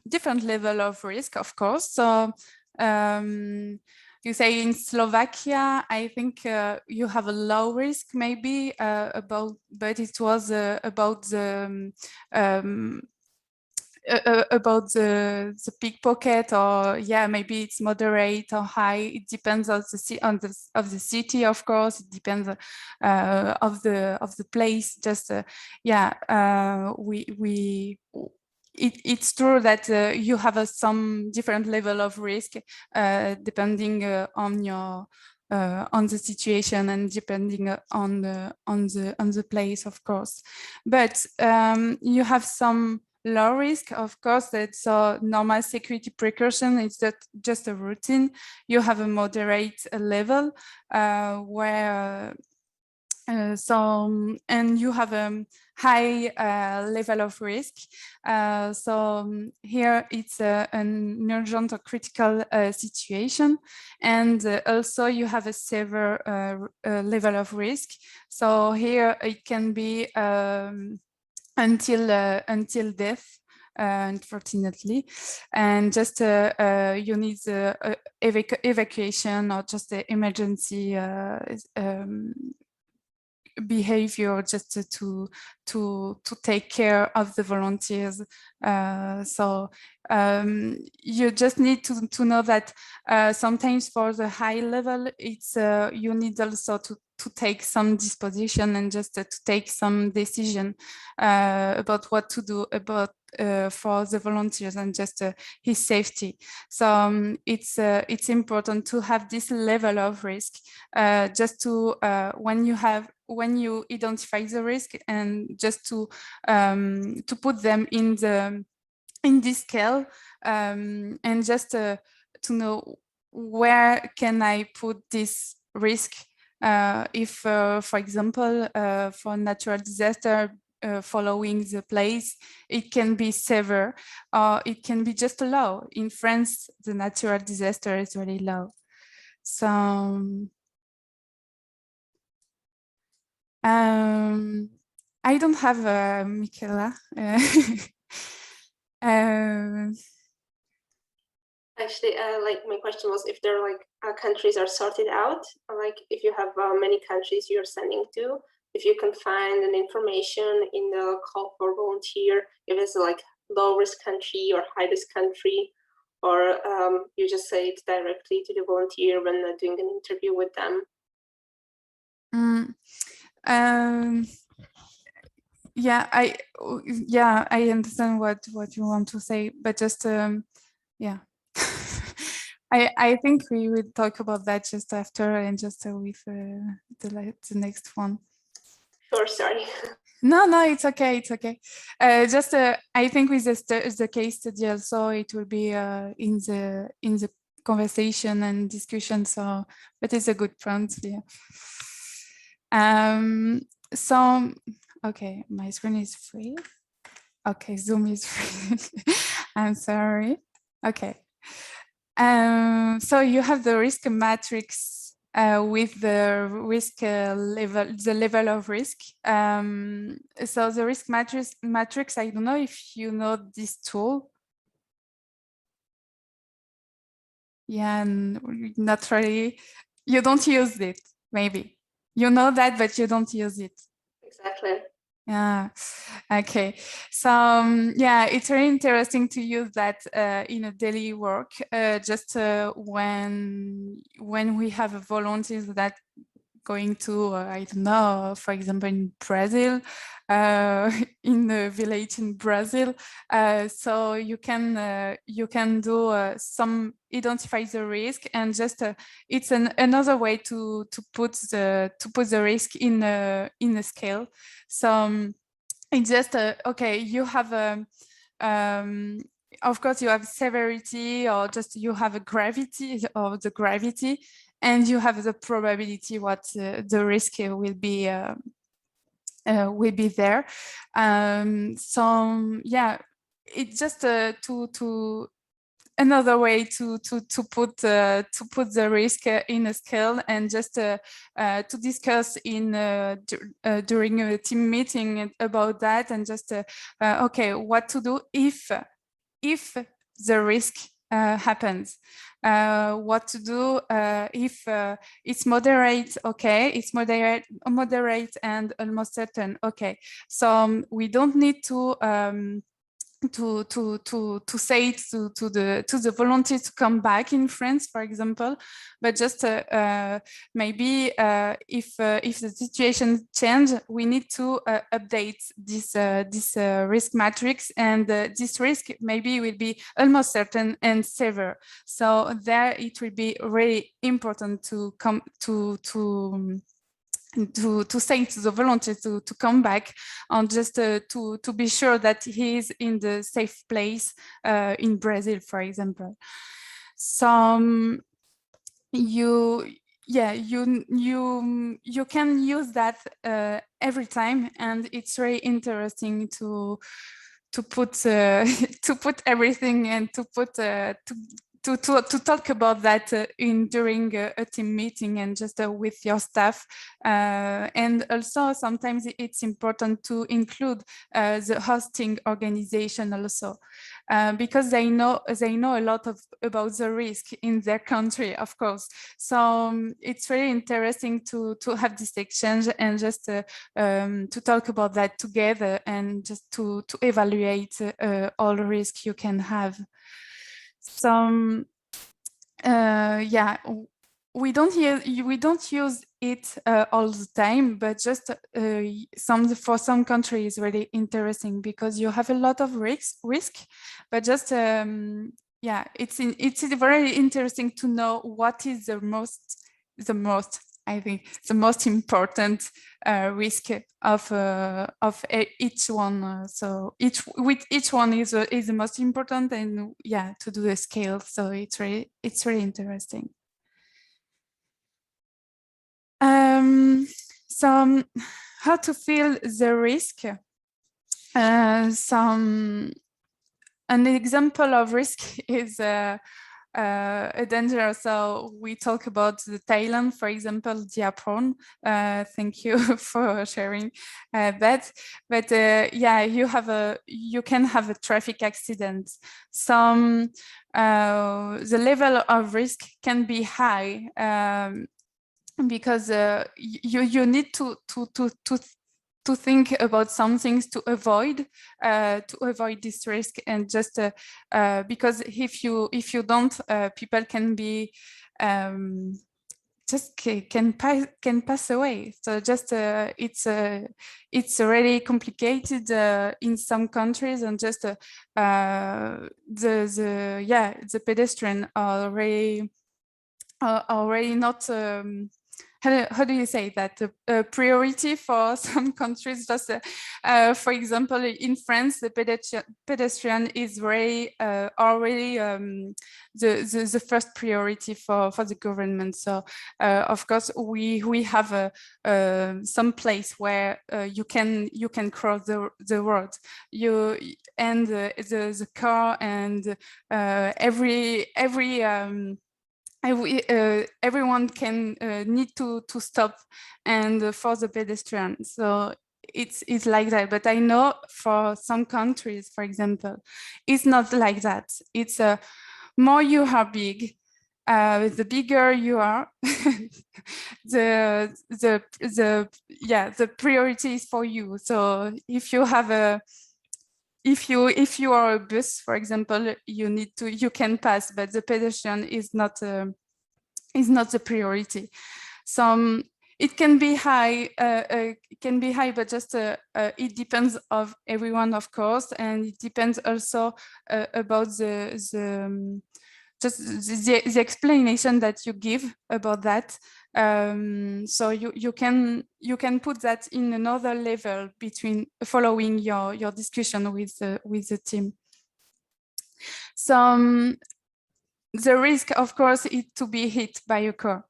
different level of risk, of course. So you say in Slovakia, I think you have a low risk maybe but it was about the pickpocket, or yeah, maybe it's moderate or high. It depends of the city, of course. It depends of the place. Just it's true that you have some different level of risk depending on on the situation and depending on the place, of course. But you have some low risk, of course, that's a normal security precaution. It's just a routine. You have a moderate level where and you have a high level of risk. Here it's an urgent or critical situation, and also you have a severe level of risk. So here it can be until death. Unfortunately, and just you need evacuation or just the emergency behavior just to take care of the volunteers. You just need to know that sometimes for the high level, it's you need also to take some disposition and just to take some decision about what to do about for the volunteers and just his safety. So it's important to have this level of risk just to when you identify the risk and just to put them in this scale and just to know where can I put this risk if, for example, for natural disaster following the place, it can be severe or it can be just low. In France, the natural disaster is really low. So I don't have Michaela. Actually, like my question was if there are like countries are sorted out, like if you have many countries you're sending to, if you can find an information in the call for volunteer, if it's like low risk country or high risk country, or you just say it directly to the volunteer when doing an interview with them. Yeah, I understand what you want to say, but just yeah. I think we will talk about that just after and just with the next one. Sure, sorry. No, it's okay. It's okay. Just I think with the case study also, it will be in the conversation and discussion. So, but it's a good point. Yeah. So, okay, my screen is free. Okay, Zoom is free. I'm sorry. Okay. So you have the risk matrix with the risk level, the level of risk. So the risk matrix, I don't know if you know this tool. Yeah, not really. You don't use it, maybe. You know that, but you don't use it. Exactly. Yeah. Okay. So yeah, it's very interesting to use that in a daily work. Just when we have a volunteers that going to I don't know, for example, in Brazil, in a village in Brazil. So you can do some identify the risk and just it's another way to put the risk in a scale. So it's just okay. You have of course you have severity or just you have a gravity of the gravity. And you have the probability what the risk will be there. So yeah, it's just to another way to put the risk in a scale and just to discuss in during a team meeting about that and just okay, what to do if the risk happens. What to do if it's moderate, okay, it's moderate and almost certain, okay. So we don't need to say to the volunteers to come back in France, for example, but just maybe if the situation change, we need to update this risk matrix, and this risk maybe will be almost certain and severe. So there it will be really important to come to say to the volunteer to come back, and just to be sure that he is in the safe place in Brazil, for example. So you can use that every time, and it's very interesting to put to put everything, and to put to talk about that during a team meeting, and just with your staff. And also sometimes it's important to include the hosting organization also, because they know a lot about the risk in their country, of course. So it's very interesting to have this exchange, and just to talk about that together, and just to evaluate all risk you can have. So yeah, we don't use it all the time, but just for some countries really interesting, because you have a lot of risk, but just yeah, it's very interesting to know what is the most I think the most important risk of each one. So each one is the most important, and yeah, to do a scale. So it's really interesting. So how to feel the risk? An example of risk is a danger. So we talk about the Thailand, for example, diaphrone. Thank you for sharing that. But yeah, you can have a traffic accident. The level of risk can be high, because you need to think about some things to avoid this risk, and just because if you don't, people can be just can pass away. So just it's really complicated in some countries, and just the pedestrian are already not how do you say that, a priority for some countries. Just for example, in France, the pedestrian is very already the first priority for the government. So of course we have some place where you can cross the road, and the car, and everyone can need to stop, and for the pedestrian. So it's like that. But I know for some countries, for example, it's not like that. It's more you are big, the bigger you are, the priority is for you. So if you have if you are a bus, for example, you can pass, but the pedestrian is not the priority. So it can be high, but just it depends of everyone, of course, and it depends also about the explanation that you give about that. So you can put that in another level between following your discussion with the team. So the risk, of course, is to be hit by a car,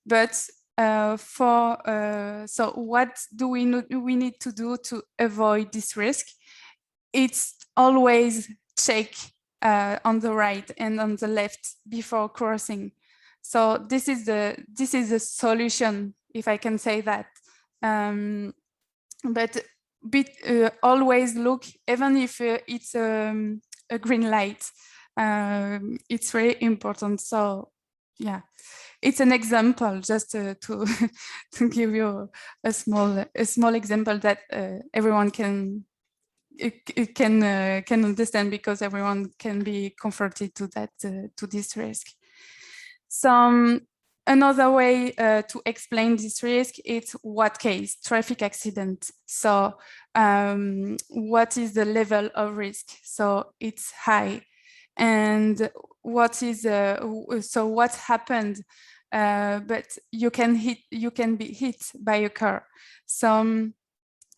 but so what do we need to do to avoid this risk? It's always check on the right and on the left before crossing. So this is the solution, if I can say that. But always look, even if it's a green light. It's very important. So yeah, it's an example, just to give you a small example that everyone can can understand, because everyone can be comforted to that to this risk. So another way to explain this risk is what case traffic accident. So what is the level of risk? So it's high. And what is so what happened? But you can be hit by a car. So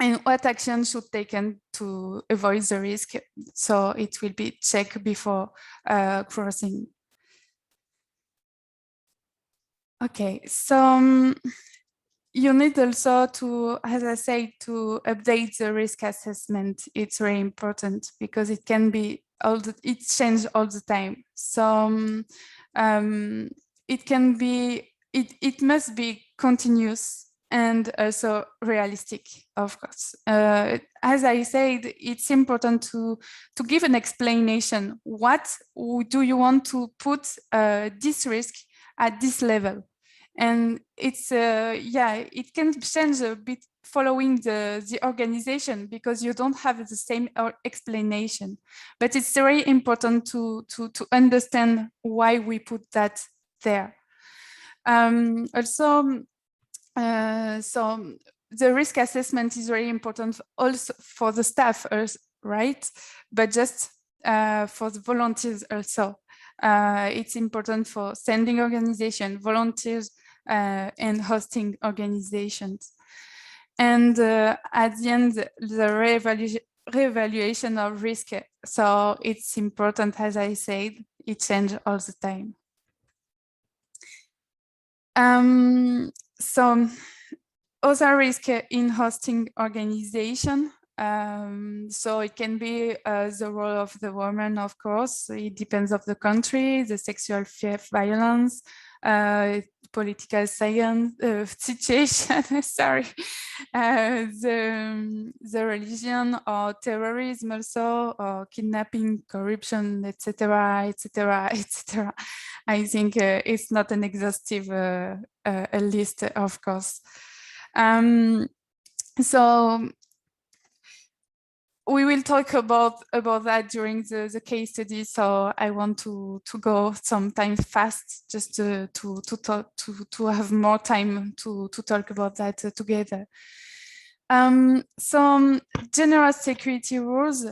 and what action should taken to avoid the risk? So it will be checked before crossing. Okay, so you need also to, as I say, to update the risk assessment. It's very important because it can be it changes all the time. So it can be, it must be continuous and also realistic, of course. As I said, it's important to give an explanation. What do you want to put this risk at this level? And it's it can change a bit following the organization, because you don't have the same explanation. But it's very important to understand why we put that there. Also, so the risk assessment is very important also for the staff, right? But just for the volunteers also. It's important for sending organization, volunteers, and hosting organizations. And at the end, the reevaluation of risk. So it's important, as I said, it changes all the time. So other risk in hosting organization. So it can be the role of the woman, of course. It depends of the country, the sexual violence, political science situation, sorry, the religion, or terrorism also, or kidnapping, corruption, etc., etc., etc. I think it's not an exhaustive a list, of course. So we will talk about that during the case study. So I want to go sometimes fast, just to talk, to have more time to talk about that together. Some general security rules.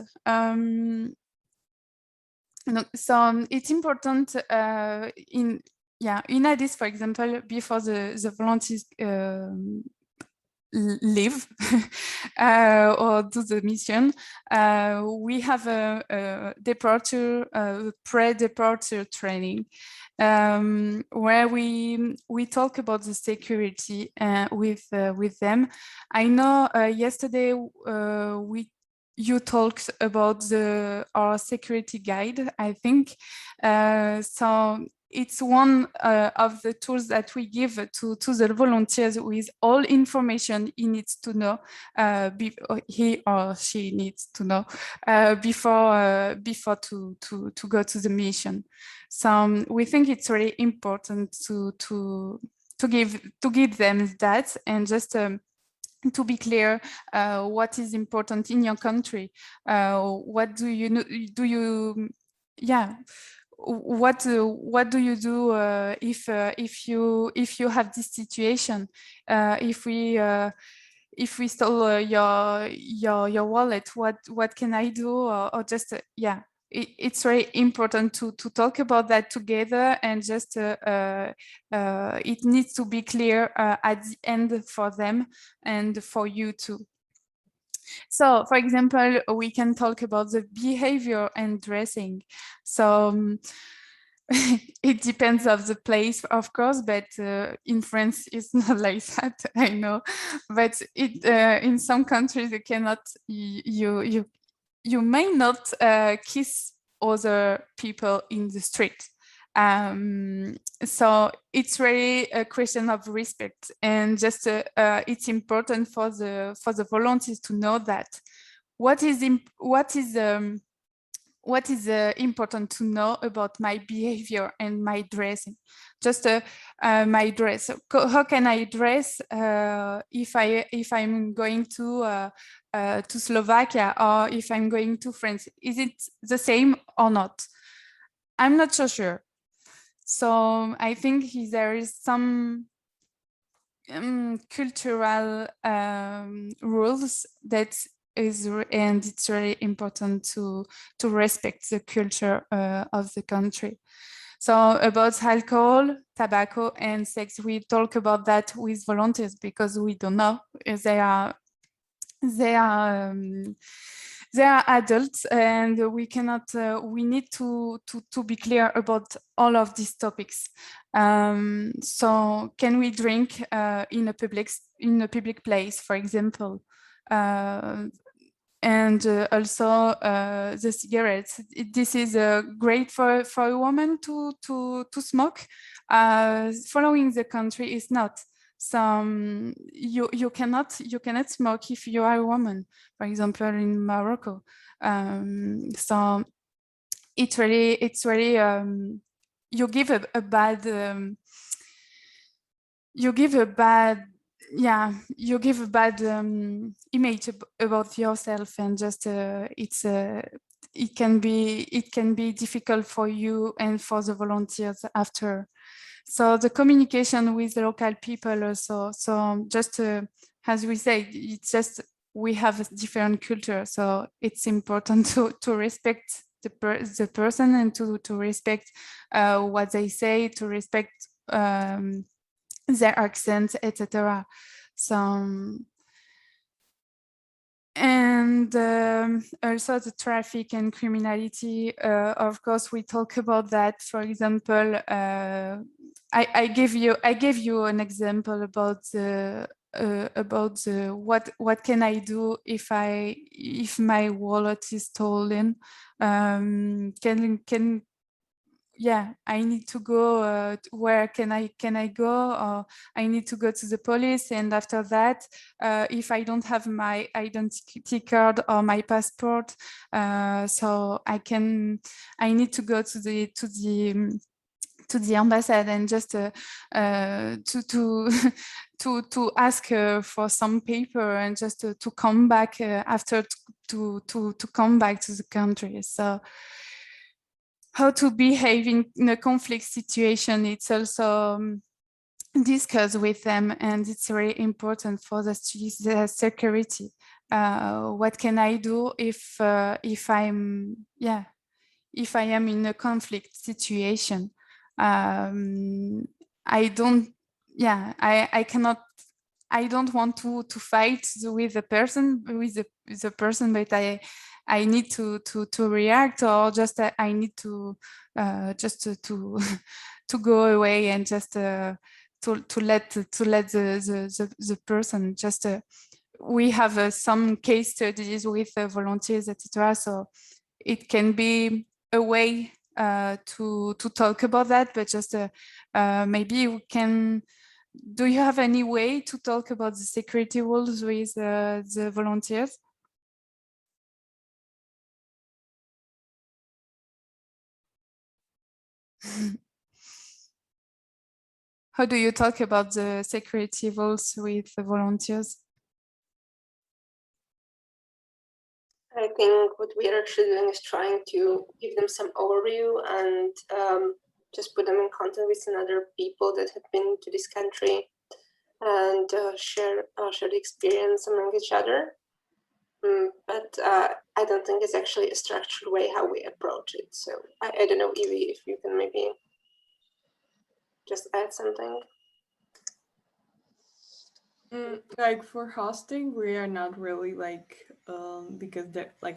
So it's important in Addis, for example, before the volunteers leave or do the mission, we have a departure, pre-departure training, where we talk about the security with them. I know yesterday you talked about our security guide, I think. So it's one of the tools that we give to the volunteers with all information he needs to know, he or she needs to know before to go to the mission. So we think it's really important to give them that, and just to be clear, what is important in your country. What do you what do you do if you have this situation? If we stole your wallet, what can I do? Or just it's very important to talk about that together, and just it needs to be clear at the end for them and for you too. So, for example, we can talk about the behavior and dressing. So it depends of the place, of course, but in France it's not like that, I know. But in some countries you cannot, you may not kiss other people in the street. So it's really a question of respect, and just it's important for the volunteers to know that what is what is important to know about my behavior and my dressing? Just my dress. How can I dress if I'm going to Slovakia, or if I'm going to France? Is it the same or not? I'm not so sure. So I think there is some cultural rules that and it's really important to respect the culture of the country. So about alcohol, tobacco, and sex, we talk about that with volunteers because we don't know. They are adults, and we cannot. We need to be clear about all of these topics. So, can we drink in a public place, for example? And also the cigarettes. This is great for a woman to smoke. Following the country is not. So you cannot smoke if you are a woman, for example, in Morocco. So it's really you give a bad image about yourself, and just it can be difficult for you and for the volunteers after. So the communication with the local people also. So just as we say, it's just we have a different culture, so it's important to respect the person, and to respect what they say, to respect their accents, etc. So and also the traffic and criminality. Of course, we talk about that. For example, I gave you an example about what can I do if my wallet is stolen. I need to go. Where can I go? Or I need to go to the police, and after that, if I don't have my identity card or my passport, so I need to go to the embassy and just to ask for some paper, and just to come back after to come back to the country. So how to behave in a conflict situation, it's also discussed with them, and it's very important for the security. What can I do if I am in a conflict situation? I don't want to fight with the person, but I need to react, or just I need to to go away, and just to let the person just. We have some case studies with volunteers, etc. So it can be a way to talk about that, but just maybe we can. Do you have any way to talk about the security rules with the volunteers? How do you talk about the security rules with the volunteers? I think what we are actually doing is trying to give them some overview, and just put them in contact with some other people that have been to this country, and share the experience among each other. But I don't think it's actually a structured way how we approach it. So I don't know, Evie, if you can maybe just add something. Like for hosting, we are not really like because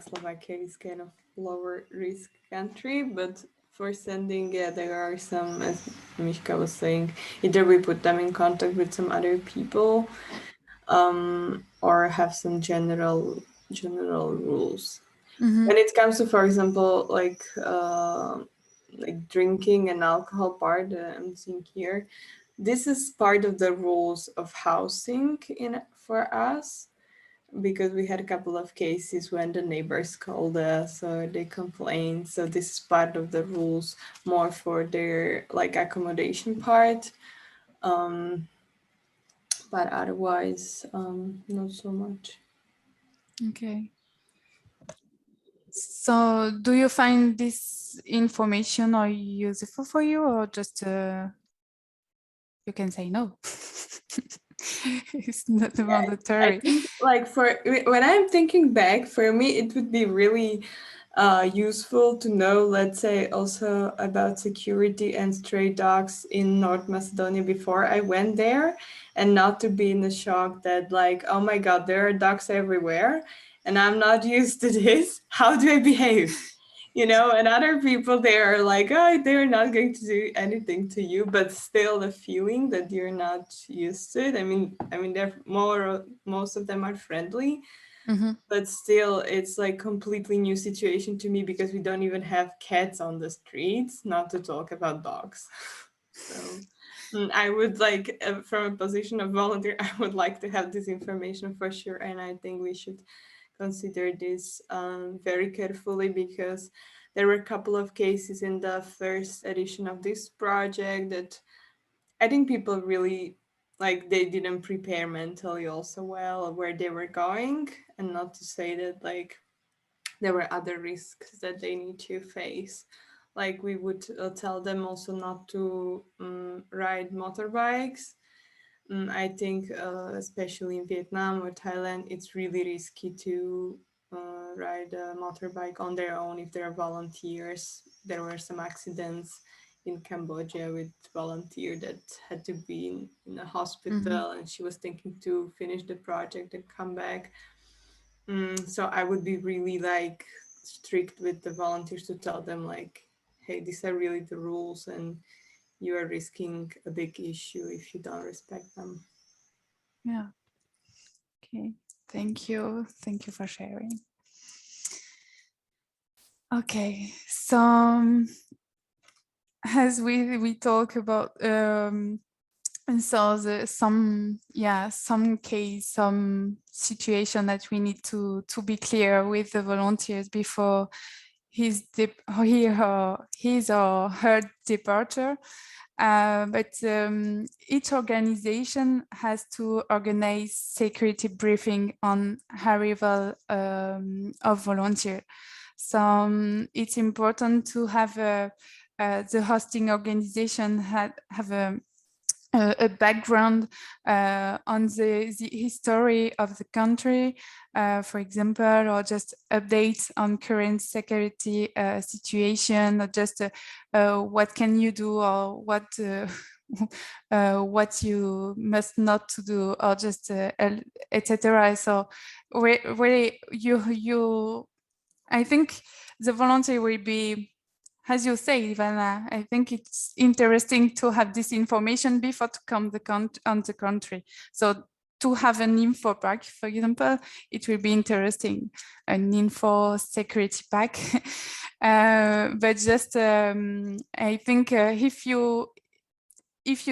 Slovakia is kind of lower risk country, but for sending, there are some, as Mishka was saying, either we put them in contact with some other people, or have some general rules. Mm-hmm. When it comes to, for example, like drinking and alcohol part, I'm seeing here, this is part of the rules of housing for us. because we had a couple of cases when the neighbors called us or they complained. So this is part of the rules more for their like accommodation part. But otherwise, not so much. Okay. So do you find this information or useful for you, or just you can say no? It's not mandatory. I think like for when I'm thinking back, for me it would be really useful to know, let's say, also about security and stray dogs in North Macedonia before I went there, and not to be in the shock that like, oh my God, there are dogs everywhere, and I'm not used to this. How do I behave? You know, and other people, they are like, oh, they're not going to do anything to you, but still the feeling that you're not used to it. I mean, they're most of them are friendly, but still it's like completely new situation to me because we don't even have cats on the streets, not to talk about dogs. So I would like, from a position of volunteer, I would like to have this information for sure, and I think we should consider this very carefully, because there were a couple of cases in the first edition of this project that I think people really like, they didn't prepare mentally also well where they were going, and not to say that like there were other risks that they need to face. Like we would tell them also not to ride motorbikes. I think especially in Vietnam or Thailand, it's really risky to ride a motorbike on their own if there are volunteers. There were some accidents in Cambodia with volunteer that had to be in a hospital, and she was thinking to finish the project and come back. So I would be really like strict with the volunteers to tell them like, hey, these are really the rules, and you are risking a big issue if you don't respect them. Yeah. Okay. Thank you. Thank you for sharing. Okay. So as we talk about and so some case, some situation that we need to be clear with the volunteers before his or her departure. But each organization has to organize security briefing on arrival of volunteer. So it's important to have the hosting organization have a background on the history of the country, for example, or just updates on current security situation, or just what can you do, or what you must not to do, or just etc. So really, I think the volunteer will be, as you say, Ivana, I think it's interesting to have this information before to come on the country. So to have an info pack, for example, it will be interesting, an info security pack. But just, I think if you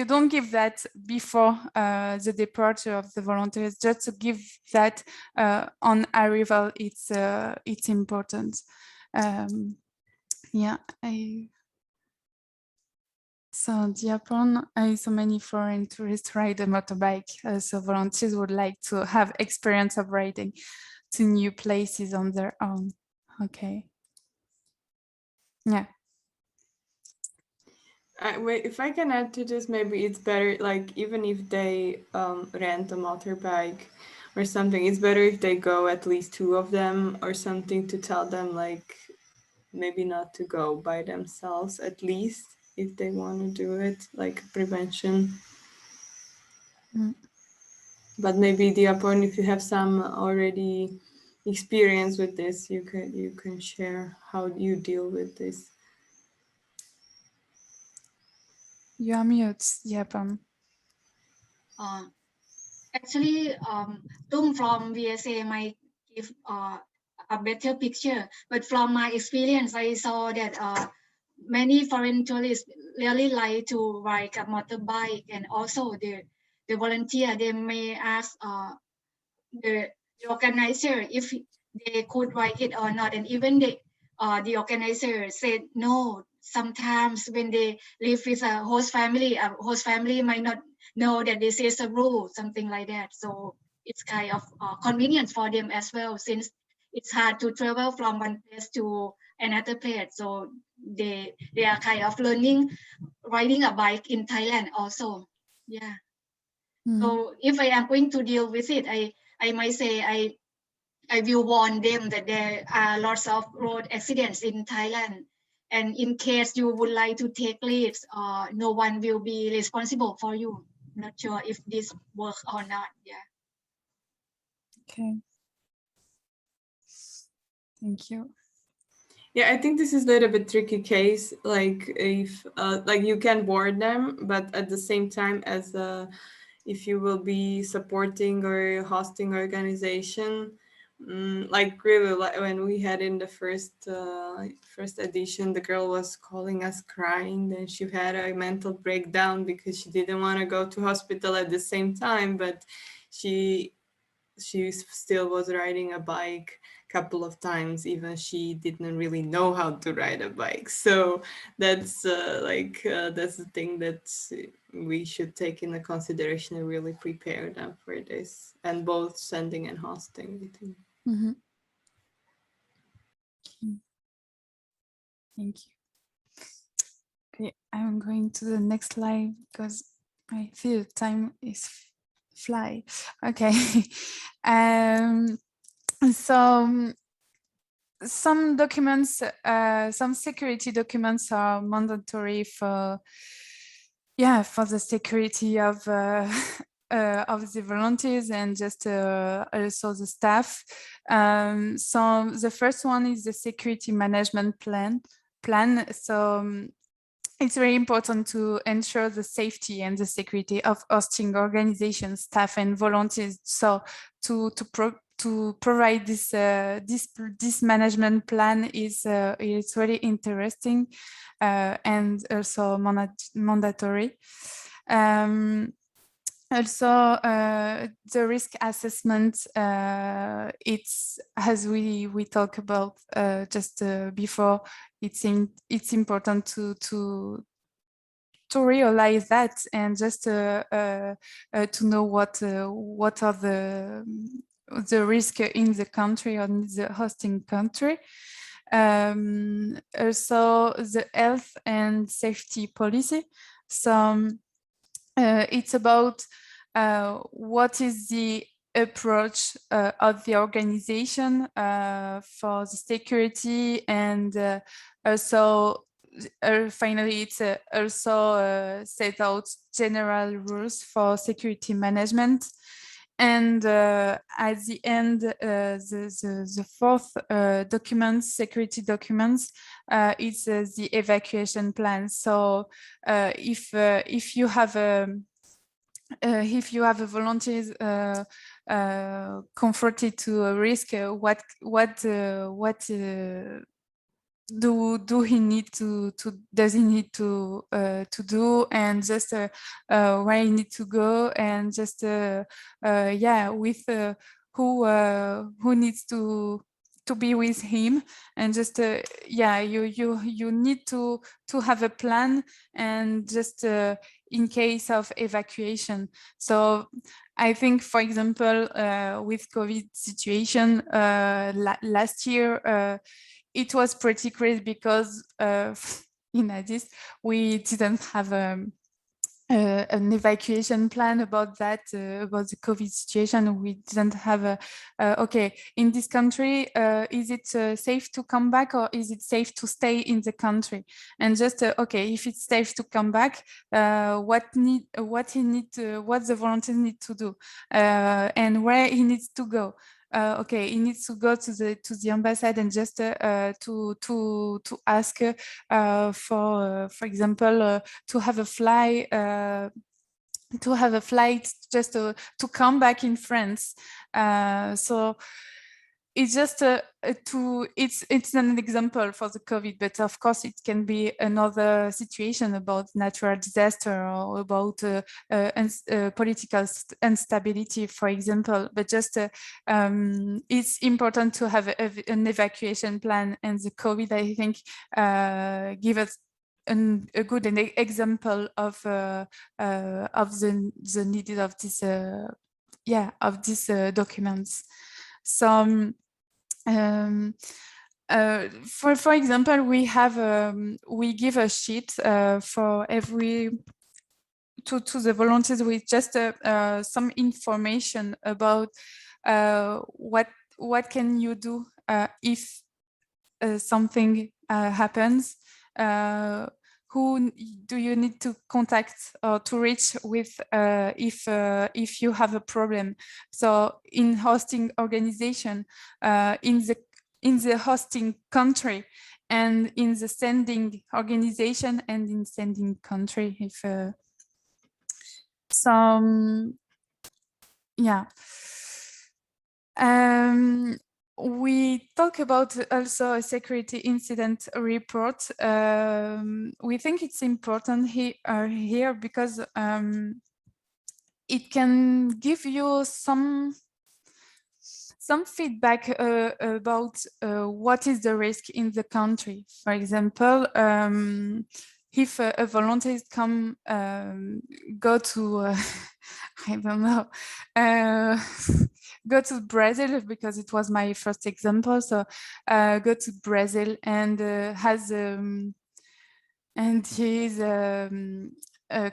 don't give that before the departure of the volunteers, just to give that on arrival, it's important. Yeah, so Japan, I so many foreign tourists ride a motorbike. So volunteers would like to have experience of riding to new places on their own. Okay. Yeah. Wait, if I can add to this, maybe it's better, like even if they rent a motorbike or something, it's better if they go at least two of them or something, to tell them like maybe not to go by themselves, at least if they want to do it, like prevention. But maybe the point, if you have some already experience with this, you can share how you deal with this. You are mute, Japan. Actually, Tung from VSA might give a better picture, but from my experience, I saw that many foreign tourists really like to ride a motorbike, and also the volunteer, they may ask the the organizer if they could write it or not, and even the organizer said no. Sometimes when they live with a host family might not know that this is a rule, something like that. So it's kind of convenience for them as well, since it's hard to travel from one place to another place. So they are kind of learning riding a bike in Thailand also. Yeah. So if I am going to deal with it, I might say I will warn them that there are lots of road accidents in Thailand. And in case you would like to take leads, no one will be responsible for you. Not sure if this works or not. Yeah. Okay. Thank you. Yeah, I think this is a little bit tricky case. Like if like you can warn them, but at the same time, as if you will be supporting or hosting organization, like really, like when we had in the first edition, the girl was calling us crying. Then she had a mental breakdown because she didn't want to go to hospital at the same time, but she still was riding a bike a couple of times, even she didn't really know how to ride a bike. So that's that's the thing that we should take into consideration and really prepare them for this, and both sending and hosting, I think. Mm-hmm. Okay. Thank you. Okay, I'm going to the next slide because I feel time is fly. Okay. So some documents, some security documents are mandatory for the security of the volunteers and just also the staff. So the first one is the security management plan. So it's very important to ensure the safety and the security of hosting organizations, staff, and volunteers. So to provide this management plan is really interesting and also mandatory. Also, the risk assessment, it's, as we talked about just before, it's important to realize that, and just to know what are the risk in the country or in the hosting country. Also, the health and safety policy. So it's about what is the approach of the organization for the security, and also finally it's also set out general rules for security management. And at the end, the fourth security documents, is the evacuation plan. So if you have volunteers confronted to a risk, does he need to do, and just where he need to go, and just with who needs to be with him, and just you need to have a plan, and just in case of evacuation. So I think, for example, with COVID situation last year, it was pretty crazy because in Addis we didn't have an evacuation plan about that, about the COVID situation. We didn't have okay, in this country, is it safe to come back, or is it safe to stay in the country? And just okay, if it's safe to come back, what the volunteer need to do, and where he needs to go. Okay, he needs to go to the embassy and just to ask for example, to have a flight just to come back in France. So it's just it's an example for the COVID, but of course it can be another situation about natural disaster or about political instability, for example. But just it's important to have an evacuation plan, and the COVID, I think, give us a good example of the need of this of these documents. So for example, we have we give a sheet for every to the volunteers with just some information about what can you do if something happens. Who do you need to contact or to reach with if you have a problem? So in hosting organization, in the hosting country, and in the sending organization, and in sending country, if yeah. We talk about also a security incident report. We think it's important here because it can give you some feedback about what is the risk in the country. For example, if a volunteer go to I don't know, go to Brazil, because it was my first example. So go to Brazil and has and he is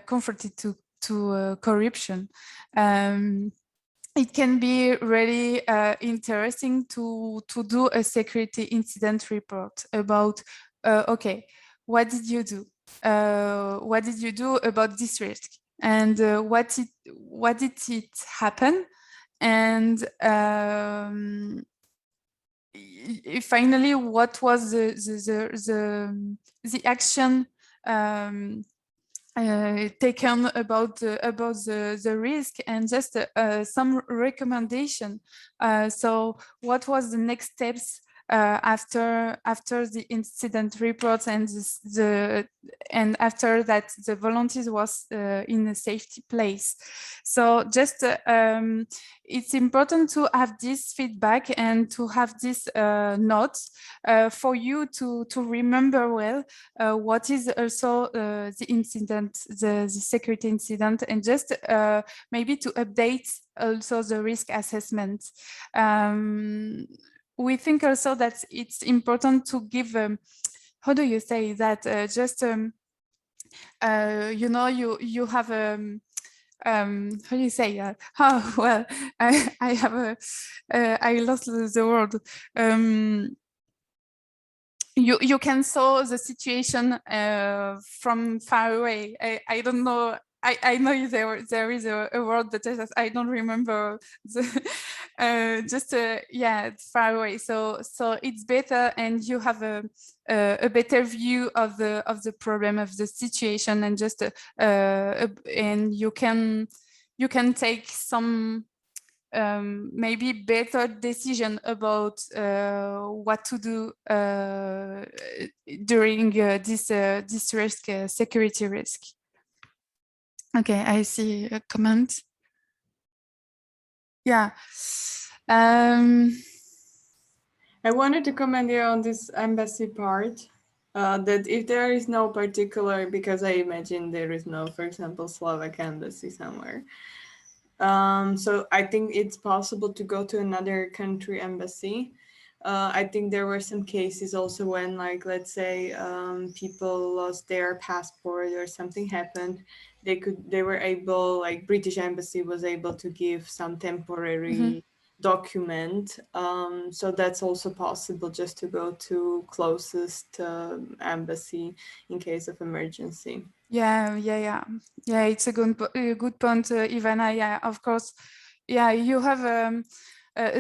confronted to corruption. It can be really interesting to do a security incident report about okay, what did you do? What did you do about this risk? And what did it happen? And finally, what was the action taken about the risk, and just some recommendation. So what was the next steps after the incident reports, and and after that the volunteers was in a safety place. So just it's important to have this feedback and to have this notes for you to remember well what is also the incident, the security incident, and just maybe to update also the risk assessment. We think also that it's important to give, how do you say that, just, you know, you have how do you say that? Oh, well, I have I lost the word. You can saw the situation from far away. I don't know. I know there is a word that I don't remember. Just yeah, it's far away. So it's better, and you have a better view of the problem, of the situation, and just and you can take some maybe better decision about what to do during this risk, security risk. Okay, I see a comment. Yeah. I wanted to comment here on this embassy part, that if there is no particular, because I imagine there is no, for example, Slovak embassy somewhere. So I think it's possible to go to another country embassy. I think there were some cases also when, like, let's say people lost their passport or something happened, they were able, like British embassy was able to give some temporary document. So that's also possible, just to go to closest embassy in case of emergency. Yeah, it's a good point, Ivana. Yeah, of course. Yeah, you have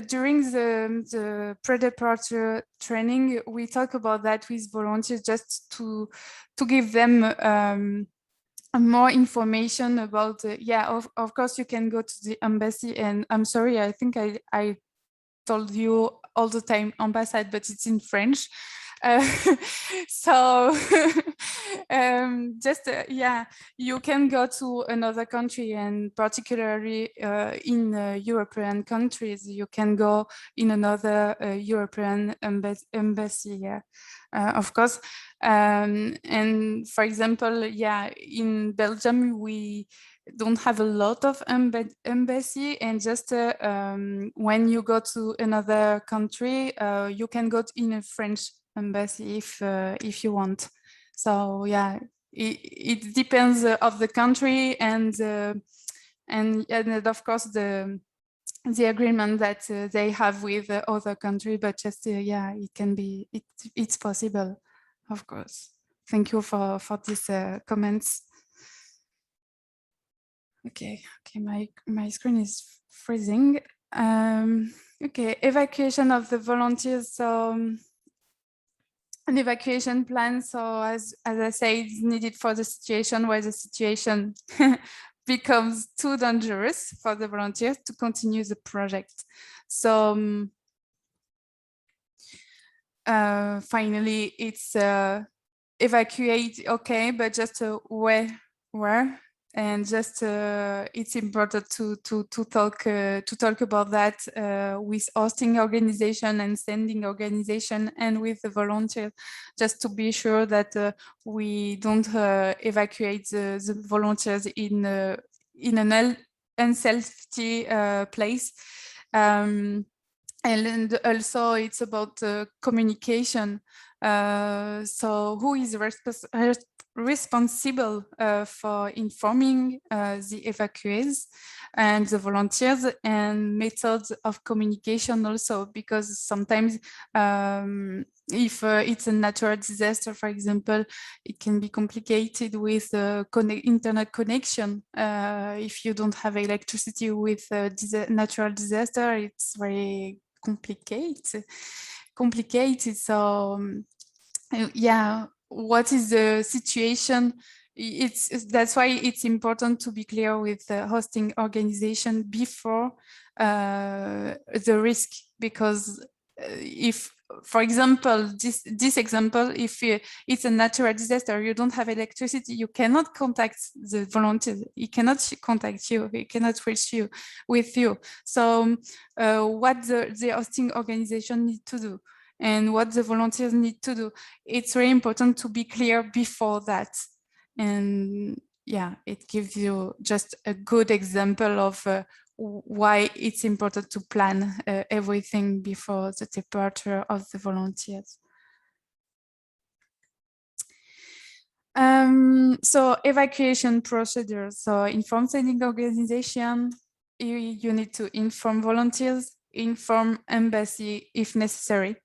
during the pre-departure training, we talk about that with volunteers, just to give them more information about. Yeah, of course you can go to the embassy, and I'm sorry, I think I told you all the time ambassade, but it's in French. So just yeah, you can go to another country, and particularly in European countries, you can go in another European embassy, yeah, of course. And for example, yeah, in Belgium we don't have a lot of embassy, and just when you go to another country, you can go in a French embassy if you want. So yeah, it depends of the country and of course the agreement that they have with other country, but just yeah, it can be, it's possible, of course. Thank you for these comments. Okay, my screen is freezing. Okay, evacuation of the volunteers. So an evacuation plan, so as I say, it's needed for the situation where the situation becomes too dangerous for the volunteers to continue the project. So finally, it's evacuate, okay, but just where, and just it's important to talk about that with hosting organization and sending organization and with the volunteers, just to be sure that we don't evacuate the volunteers in an unsafe place. And also it's about communication. So who is responsible for informing the evacuees and the volunteers, and methods of communication also, because sometimes if it's a natural disaster, for example, it can be complicated with internet connection. If you don't have electricity with natural disaster, it's very complicated. So yeah, what is the situation? That's why it's important to be clear with the hosting organization before the risk, because if, for example, this example, if it's a natural disaster, you don't have electricity, you cannot contact the volunteers, he cannot contact you, he cannot reach you with you. So what the hosting organization need to do and what the volunteers need to do, it's very important to be clear before that. And yeah, it gives you just a good example of why it's important to plan everything before the departure of the volunteers. So evacuation procedures. So inform sending organization, you need to inform volunteers, inform embassy if necessary,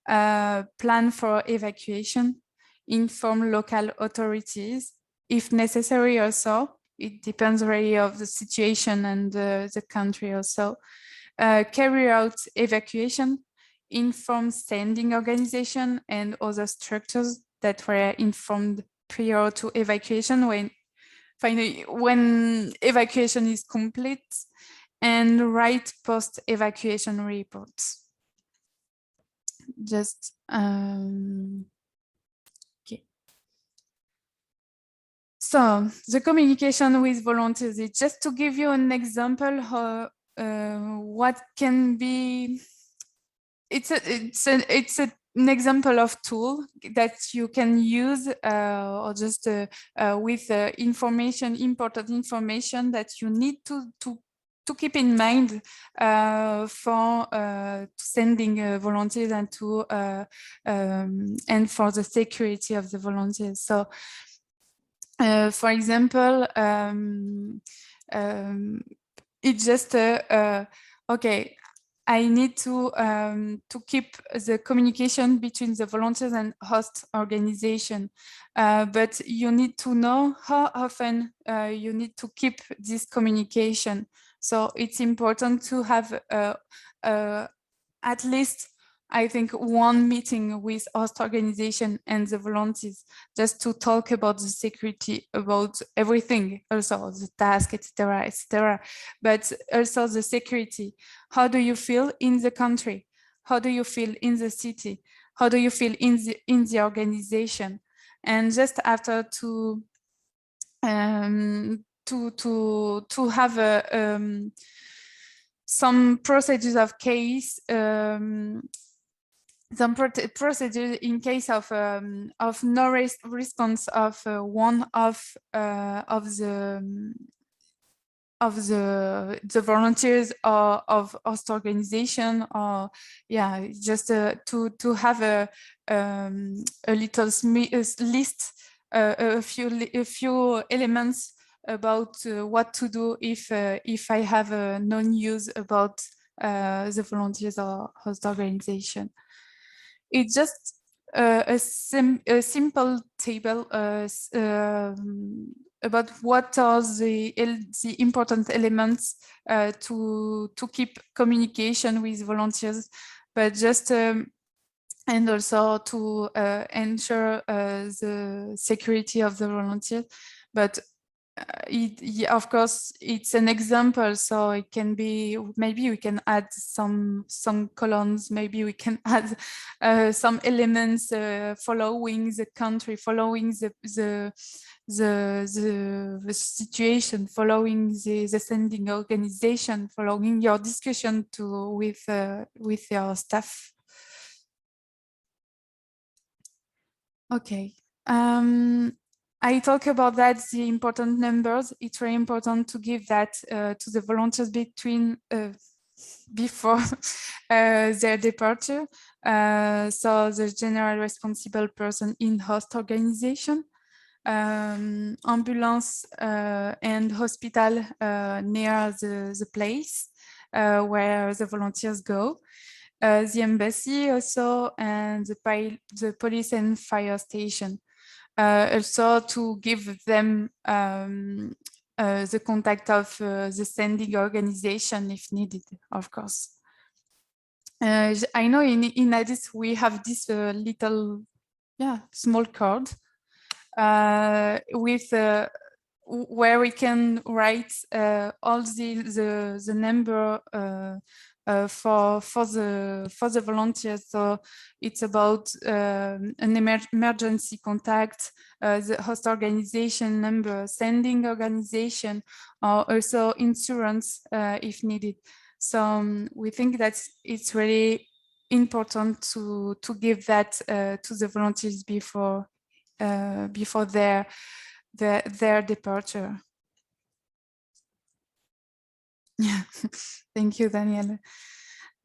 plan for evacuation, inform local authorities if necessary also. It depends really of the situation and the country also. Carry out evacuation, inform sending organization and other structures that were informed prior to evacuation when evacuation is complete, and write post-evacuation reports. Just okay. So the communication with volunteers is just to give you an example how what can be. It's an example of tool that you can use or just with information, important information that you need to keep in mind for sending volunteers and and for the security of the volunteers. So, for example, it's just okay. I need to keep the communication between the volunteers and host organization, but you need to know how often you need to keep this communication. So it's important to have at least, I think, one meeting with host organization and the volunteers, just to talk about the security, about everything, also the task, etc., but also the security. How do you feel in the country? How do you feel in the city? How do you feel in the organization? And just after to have some procedures of case, some procedures in case of no response of one of the volunteers or of host organization, or yeah, just to have a little list, a few elements about what to do if I have no news about the volunteers or host organization. It's just a simple table about what are the important elements to keep communication with volunteers, but just and also to ensure the security of the volunteers. But of course, it's an example, so it can be, maybe we can add some columns, maybe we can add some elements following the country, following the situation, following the sending organization, following your discussion with your staff. Okay. I talk about that, the important numbers. It's very important to give that to the volunteers before their departure. So the general responsible person in host organization, ambulance and hospital near the place where the volunteers go. The embassy also, and the police and fire station. Also to give them the contact of the sending organization if needed, of course. I know in Addis we have this little, small card with where we can write all the number for the volunteers. So it's about an emergency contact, the host organization number, sending organization, or also insurance if needed. So we think that it's really important to give that to the volunteers before their departure. Yeah, thank you, Danielle.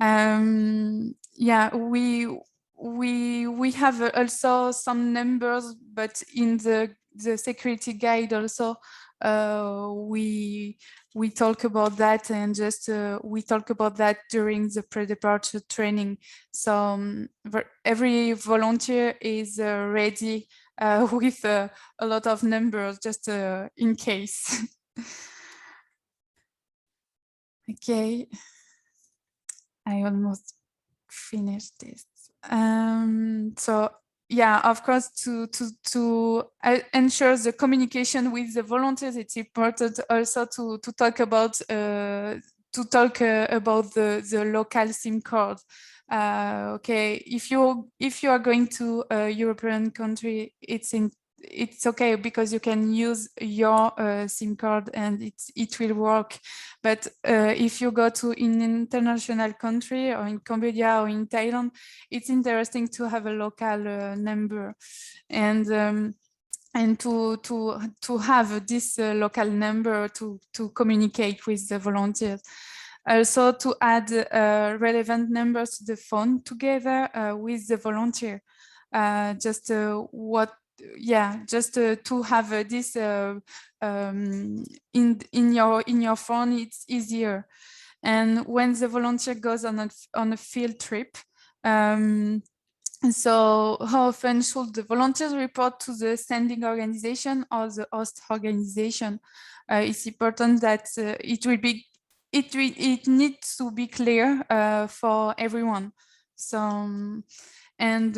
Yeah, we have also some numbers, but in the security guide also we talk about that, and just we talk about that during the pre-departure training. So every volunteer is ready with a lot of numbers, just in case. Okay, I almost finished this. So yeah, of course, to ensure the communication with the volunteers, it's important also to talk about the local SIM card. Okay, if you are going to a European country, it's okay because you can use your SIM card and it will work. But if you go to an international country, or in Cambodia or in Thailand, it's interesting to have a local number, and to have this local number to communicate with the volunteers. Also to add relevant numbers to the phone together with the volunteer. Just to have this in your phone, it's easier. And when the volunteer goes on a field trip, so how often should the volunteers report to the sending organization or the host organization? It's important that it needs to be clear for everyone. So and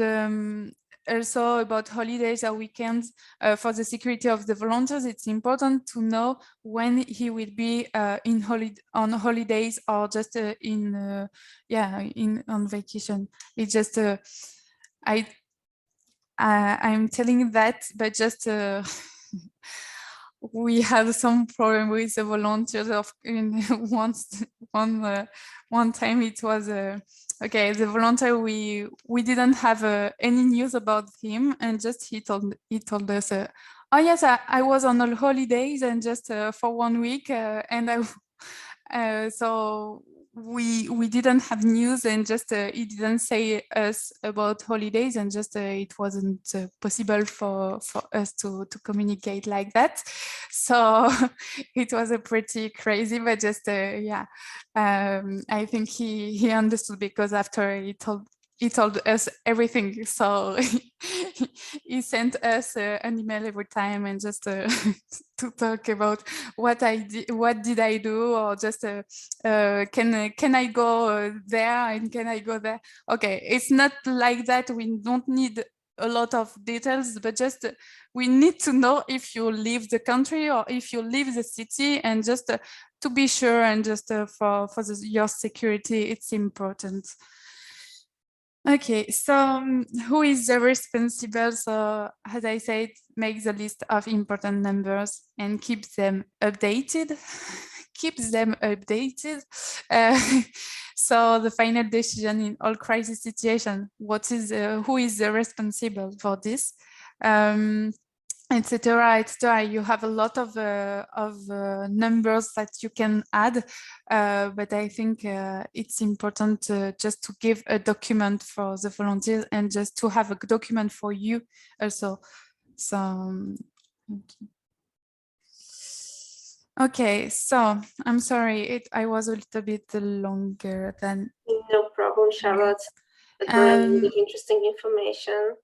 also about holidays or weekends. For the security of the volunteers, it's important to know when he will be on holidays or just on vacation. It's just I'm telling that, but just we had some problem with the volunteers. One time it was okay. The volunteer we didn't have any news about him, and just he told us, oh yes, I was on holidays and just for 1 week, and so we didn't have news, and just he didn't say us about holidays, and just it wasn't possible for us to communicate like that. So it was a pretty crazy, but just I think he understood, because after he told us everything. So he sent us an email every time, and just to talk about what I did, what did I do, or just can I go there, and can I go there? Okay, it's not like that. We don't need a lot of details, but just we need to know if you leave the country or if you leave the city, and just to be sure, and just for your security, it's important. Okay, so who is the responsible? So as I said, make the list of important numbers and keep them updated. Keep them updated. So the final decision in all crisis situation, who is the responsible for this? Etc. etc. You have a lot of numbers that you can add, but I think it's important just to give a document for the volunteers, and just to have a document for you also. So okay, so I'm sorry, I was a little bit longer than. No problem, Charlotte. Really interesting information.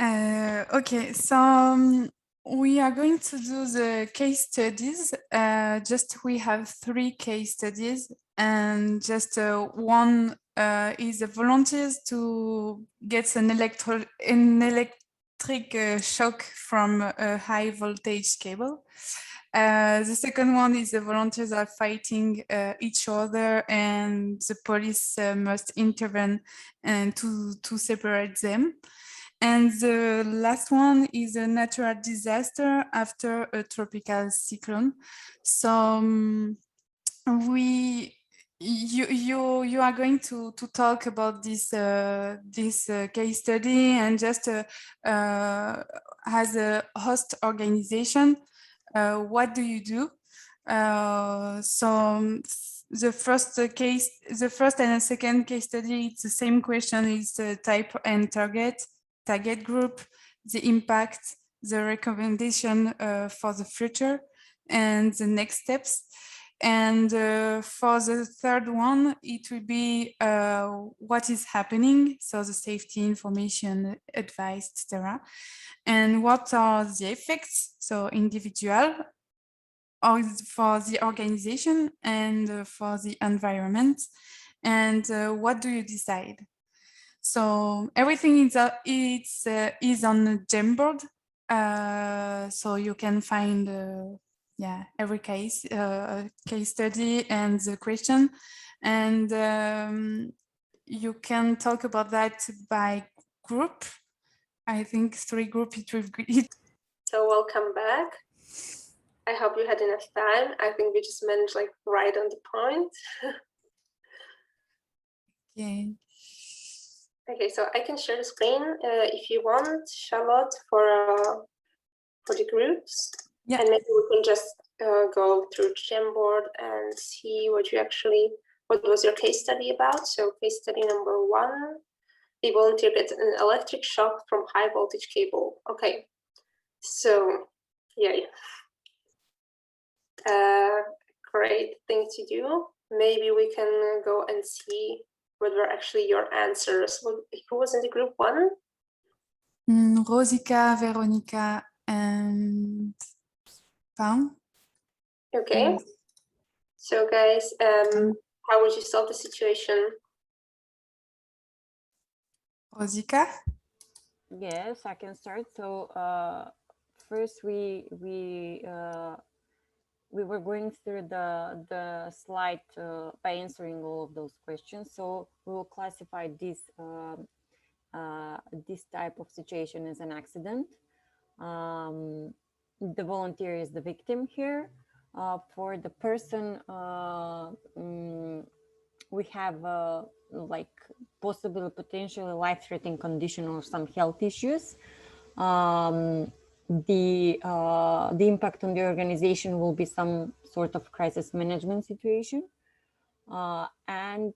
Okay, so we are going to do the case studies. We have 3 case studies, and just one is the volunteers to get an electric shock from a high voltage cable. The second one is the volunteers are fighting each other, and the police must intervene and to separate them. And the last one is a natural disaster after a tropical cyclone. So you are going to talk about this case study, and just as a host organization, what do you do? So the first and the second case study, it's the same question. It's the type and target group, the impact, the recommendation for the future, and the next steps. And for the third one, it will be what is happening, so the safety information, advice, etc. And what are the effects, so individual, or for the organization, and for the environment, and what do you decide? So everything is on the Jamboard, so you can find every case study and the question, and you can talk about that by group. I think 3 groups. So welcome back. I hope you had enough time. I think we just managed like right on the point. Okay. Okay, so I can share the screen if you want, Charlotte, for the groups. Yeah. And maybe we can just go through Jamboard and see what was your case study about. So case study number 1, the volunteer gets an electric shock from high voltage cable. Okay, so yeah. Great thing to do. Maybe we can go and see what were actually your answers. Who was in the group 1? Rosica, Veronica, and Pam. Okay. So guys, how would you solve the situation? Rosica? Yes, I can start. So first we were going through the slide by answering all of those questions. So we will classify this this type of situation as an accident. The volunteer is the victim here. For the person, we have like possibly potentially life-threatening condition or some health issues. The impact on the organization will be some sort of crisis management situation, and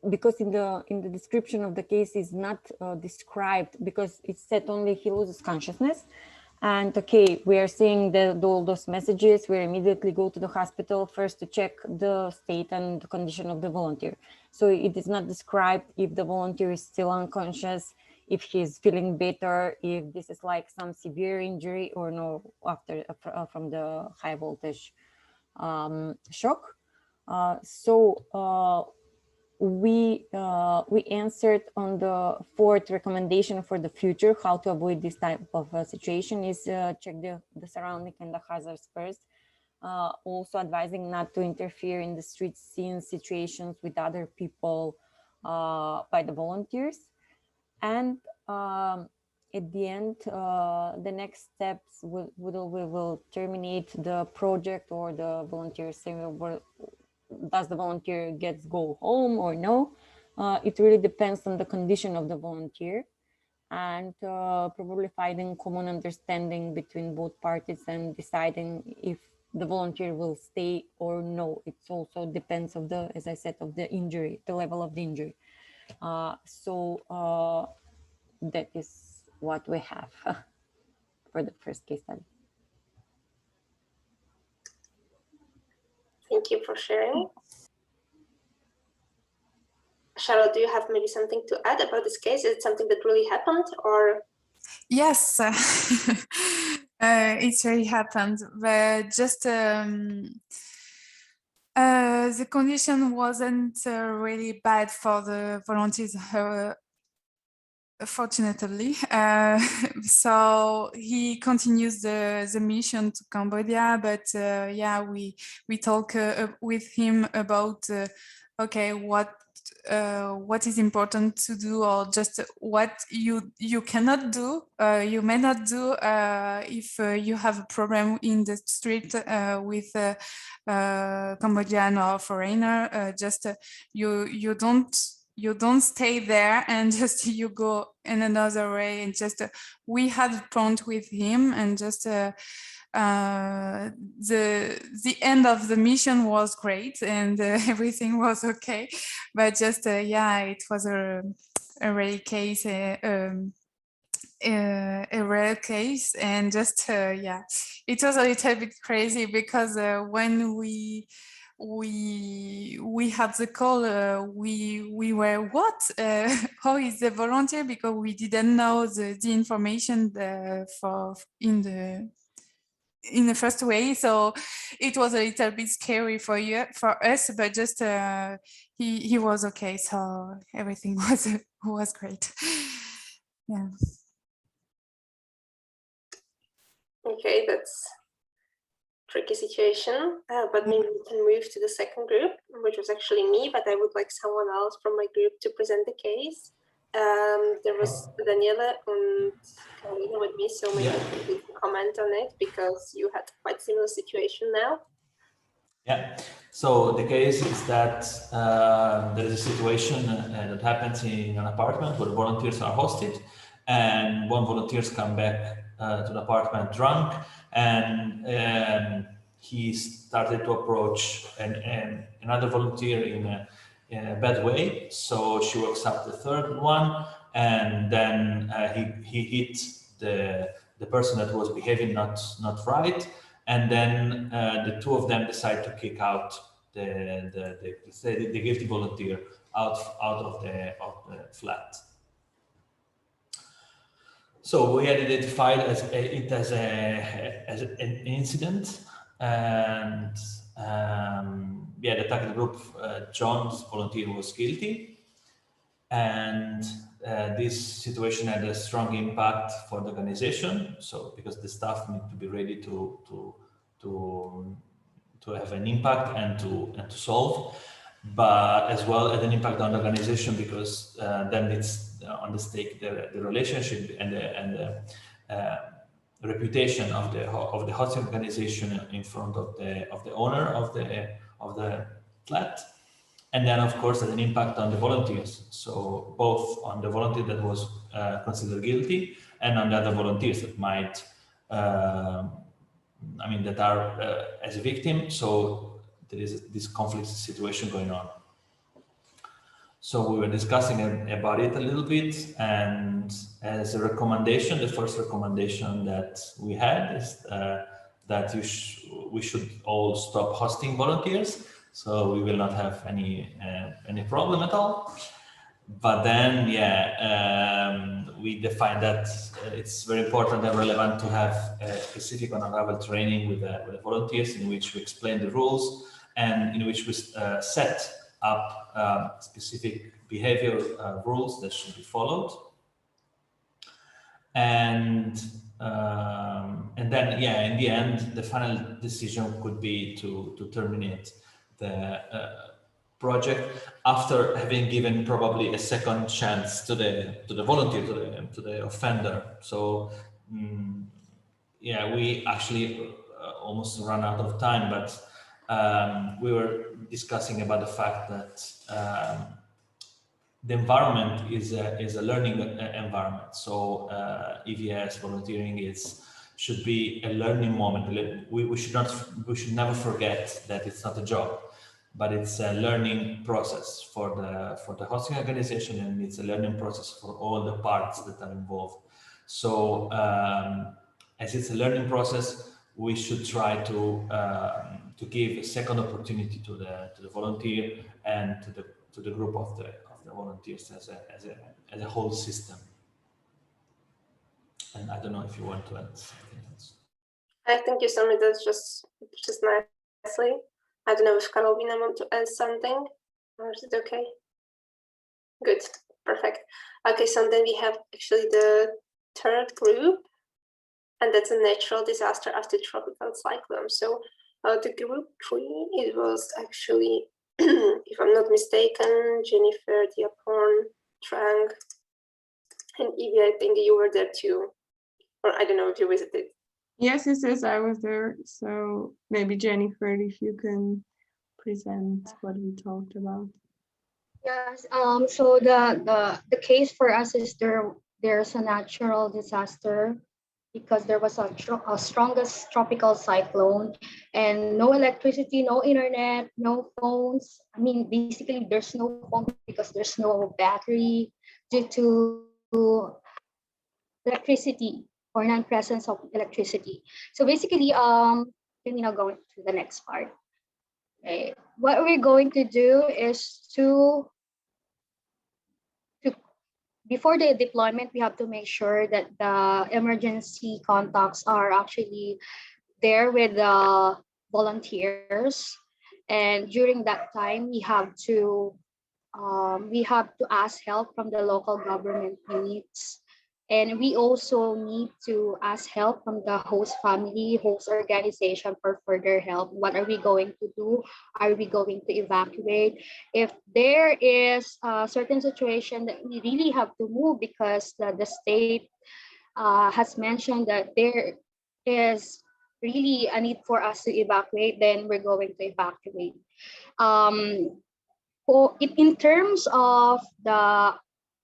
because in the description of the case is not described, because it said only he loses consciousness. And okay, we are seeing all those messages. We immediately go to the hospital first to check the state and the condition of the volunteer. So it is not described if the volunteer is still unconscious, if he's feeling better, if this is like some severe injury or no after from the high voltage shock. We answered on the fourth recommendation for the future, how to avoid this type of situation is check the surrounding and the hazards first. Also advising not to interfere in the street scene situations with other people by the volunteers. And at the end, the next steps we will terminate the project, or the volunteers say, does the volunteer go home or no? It really depends on the condition of the volunteer, and probably finding common understanding between both parties and deciding if the volunteer will stay or no. It also depends of the, as I said, of the injury, the level of the injury. That is what we have for the first case study. Thank you for sharing. Charlotte, do you have maybe something to add about this case? Is it something that really happened, or? Yes, it really happened, but just the condition wasn't really bad for the volunteers, fortunately. So he continues the mission to Cambodia, but yeah, we talk with him about okay, what is important to do, or just what you cannot do, you may not do if you have a problem in the street with Cambodian or foreigner. Just you don't stay there, and just you go in another way. And just we had a point with him, and just the end of the mission was great, and everything was okay. But just yeah, it was a rare case, a rare case, and just yeah, it was a little bit crazy, because when we had the call, we were what how is the volunteer, because we didn't know the information in the first way. So it was a little bit scary for us, but just he was okay, so everything was great. Yeah. Okay, that's tricky situation, but maybe we can move to the second group, which was actually me, but I would like someone else from my group to present the case. There was Daniela and Carolina with me, so maybe you can comment on it, because you had quite similar situation now. Yeah, so the case is that there is a situation that happens in an apartment where volunteers are hosted, and one volunteers come back to the apartment drunk, and he started to approach another volunteer in a bad way. So she wakes up the third one, and then he hit the person that was behaving not right. And then the two of them decide to kick out the guilty volunteer out of the flat. So we had identified it as an incident, and yeah, the target group, John's volunteer was guilty. And this situation had a strong impact for the organization. So because the staff need to be ready to have an impact and to solve, but as well as an impact on the organization, because then it's on the stake the relationship and the reputation of the hosting organization in front of the owner of the flat. And then, of course, an impact on the volunteers. So both on the volunteer that was considered guilty and on the other volunteers that might, that are as a victim. So there is this conflict situation going on. So we were discussing about it a little bit, and as a recommendation, the first recommendation that we had is that we should all stop hosting volunteers. So we will not have any problem at all. But then, we define that it's very important and relevant to have a specific on-arrival training with the volunteers, in which we explain the rules and in which we set up specific behavior rules that should be followed. And then, in the end, the final decision could be to terminate the project after having given probably a second chance to the volunteer, to the offender. So we actually almost ran out of time, but we were discussing about the fact that the environment is a learning environment. So EVS volunteering should be a learning moment. We should never forget that it's not a job, but it's a learning process for the hosting organization, and it's a learning process for all the parts that are involved. So as it's a learning process, we should try to give a second opportunity to the volunteer and to the group of the volunteers as a whole system. And I don't know if you want to add something else. I think you summed it just nicely. I don't know if Carolina want to add something, or is it okay? Good, perfect. Okay, so then we have actually the third group, and that's a natural disaster after tropical cyclone. So the group 3, it was actually, if I'm not mistaken, Jennifer, Diapon, Trang, and Evie, I think you were there too. Or I don't know if you visited. Yes, I was there. So maybe Jennifer, if you can present what we talked about. Yes. So the case for us is there's a natural disaster because there was a strongest tropical cyclone and no electricity, no internet, no phones. I mean, basically there's no phone because there's no battery due to electricity or non-presence of electricity. So basically, let me now go to the next part. Okay. What we're going to do is to before the deployment, we have to make sure that the emergency contacts are actually there with the volunteers. And during that time, we have to ask help from the local government units. And we also need to ask help from the host family, host organization for further help. What are we going to do? Are we going to evacuate? If there is a certain situation that we really have to move because the state has mentioned that there is really a need for us to evacuate, then we're going to evacuate. In terms of the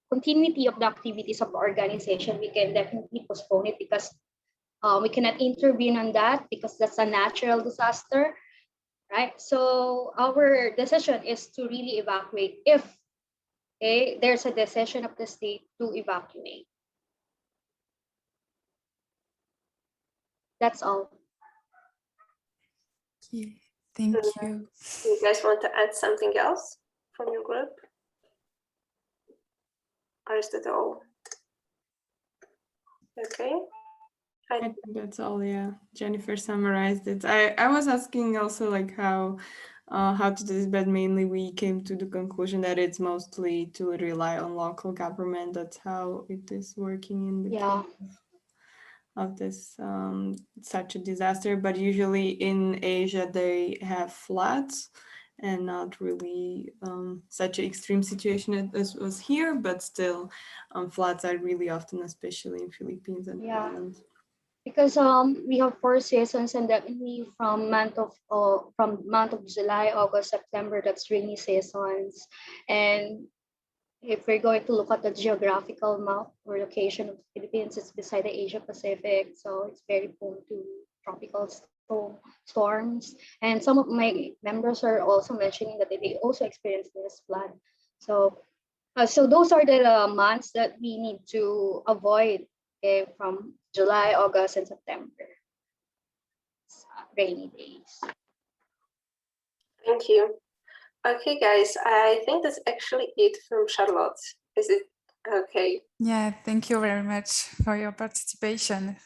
continuity of the activities of the organization, we can definitely postpone it because we cannot intervene on that because that's a natural disaster, right? So our decision is to really evacuate if there's a decision of the state to evacuate. That's all. Okay, thank you. Do you guys want to add something else from your group? Or is that all? Okay. I think that's all, yeah. Jennifer summarized it. I was asking also like how how to do this, but mainly we came to the conclusion that it's mostly to rely on local government. That's how it is working in the case of this such a disaster. But usually in Asia they have floods and not really such an extreme situation as was here, but still floods are really often, especially in Philippines and Thailand. Because we have 4 seasons, and definitely from month of July, August, September, that's rainy seasons. And if we're going to look at the geographical map or location of the Philippines, it's beside the Asia Pacific, so it's very prone to tropical storms. And some of my members are also mentioning that they also experienced this flood. So so those are the months that we need to avoid, okay, from July, August, and September. Rainy days. Thank you. Okay, guys, I think that's actually it from Charlotte. Is it okay? Yeah, thank you very much for your participation.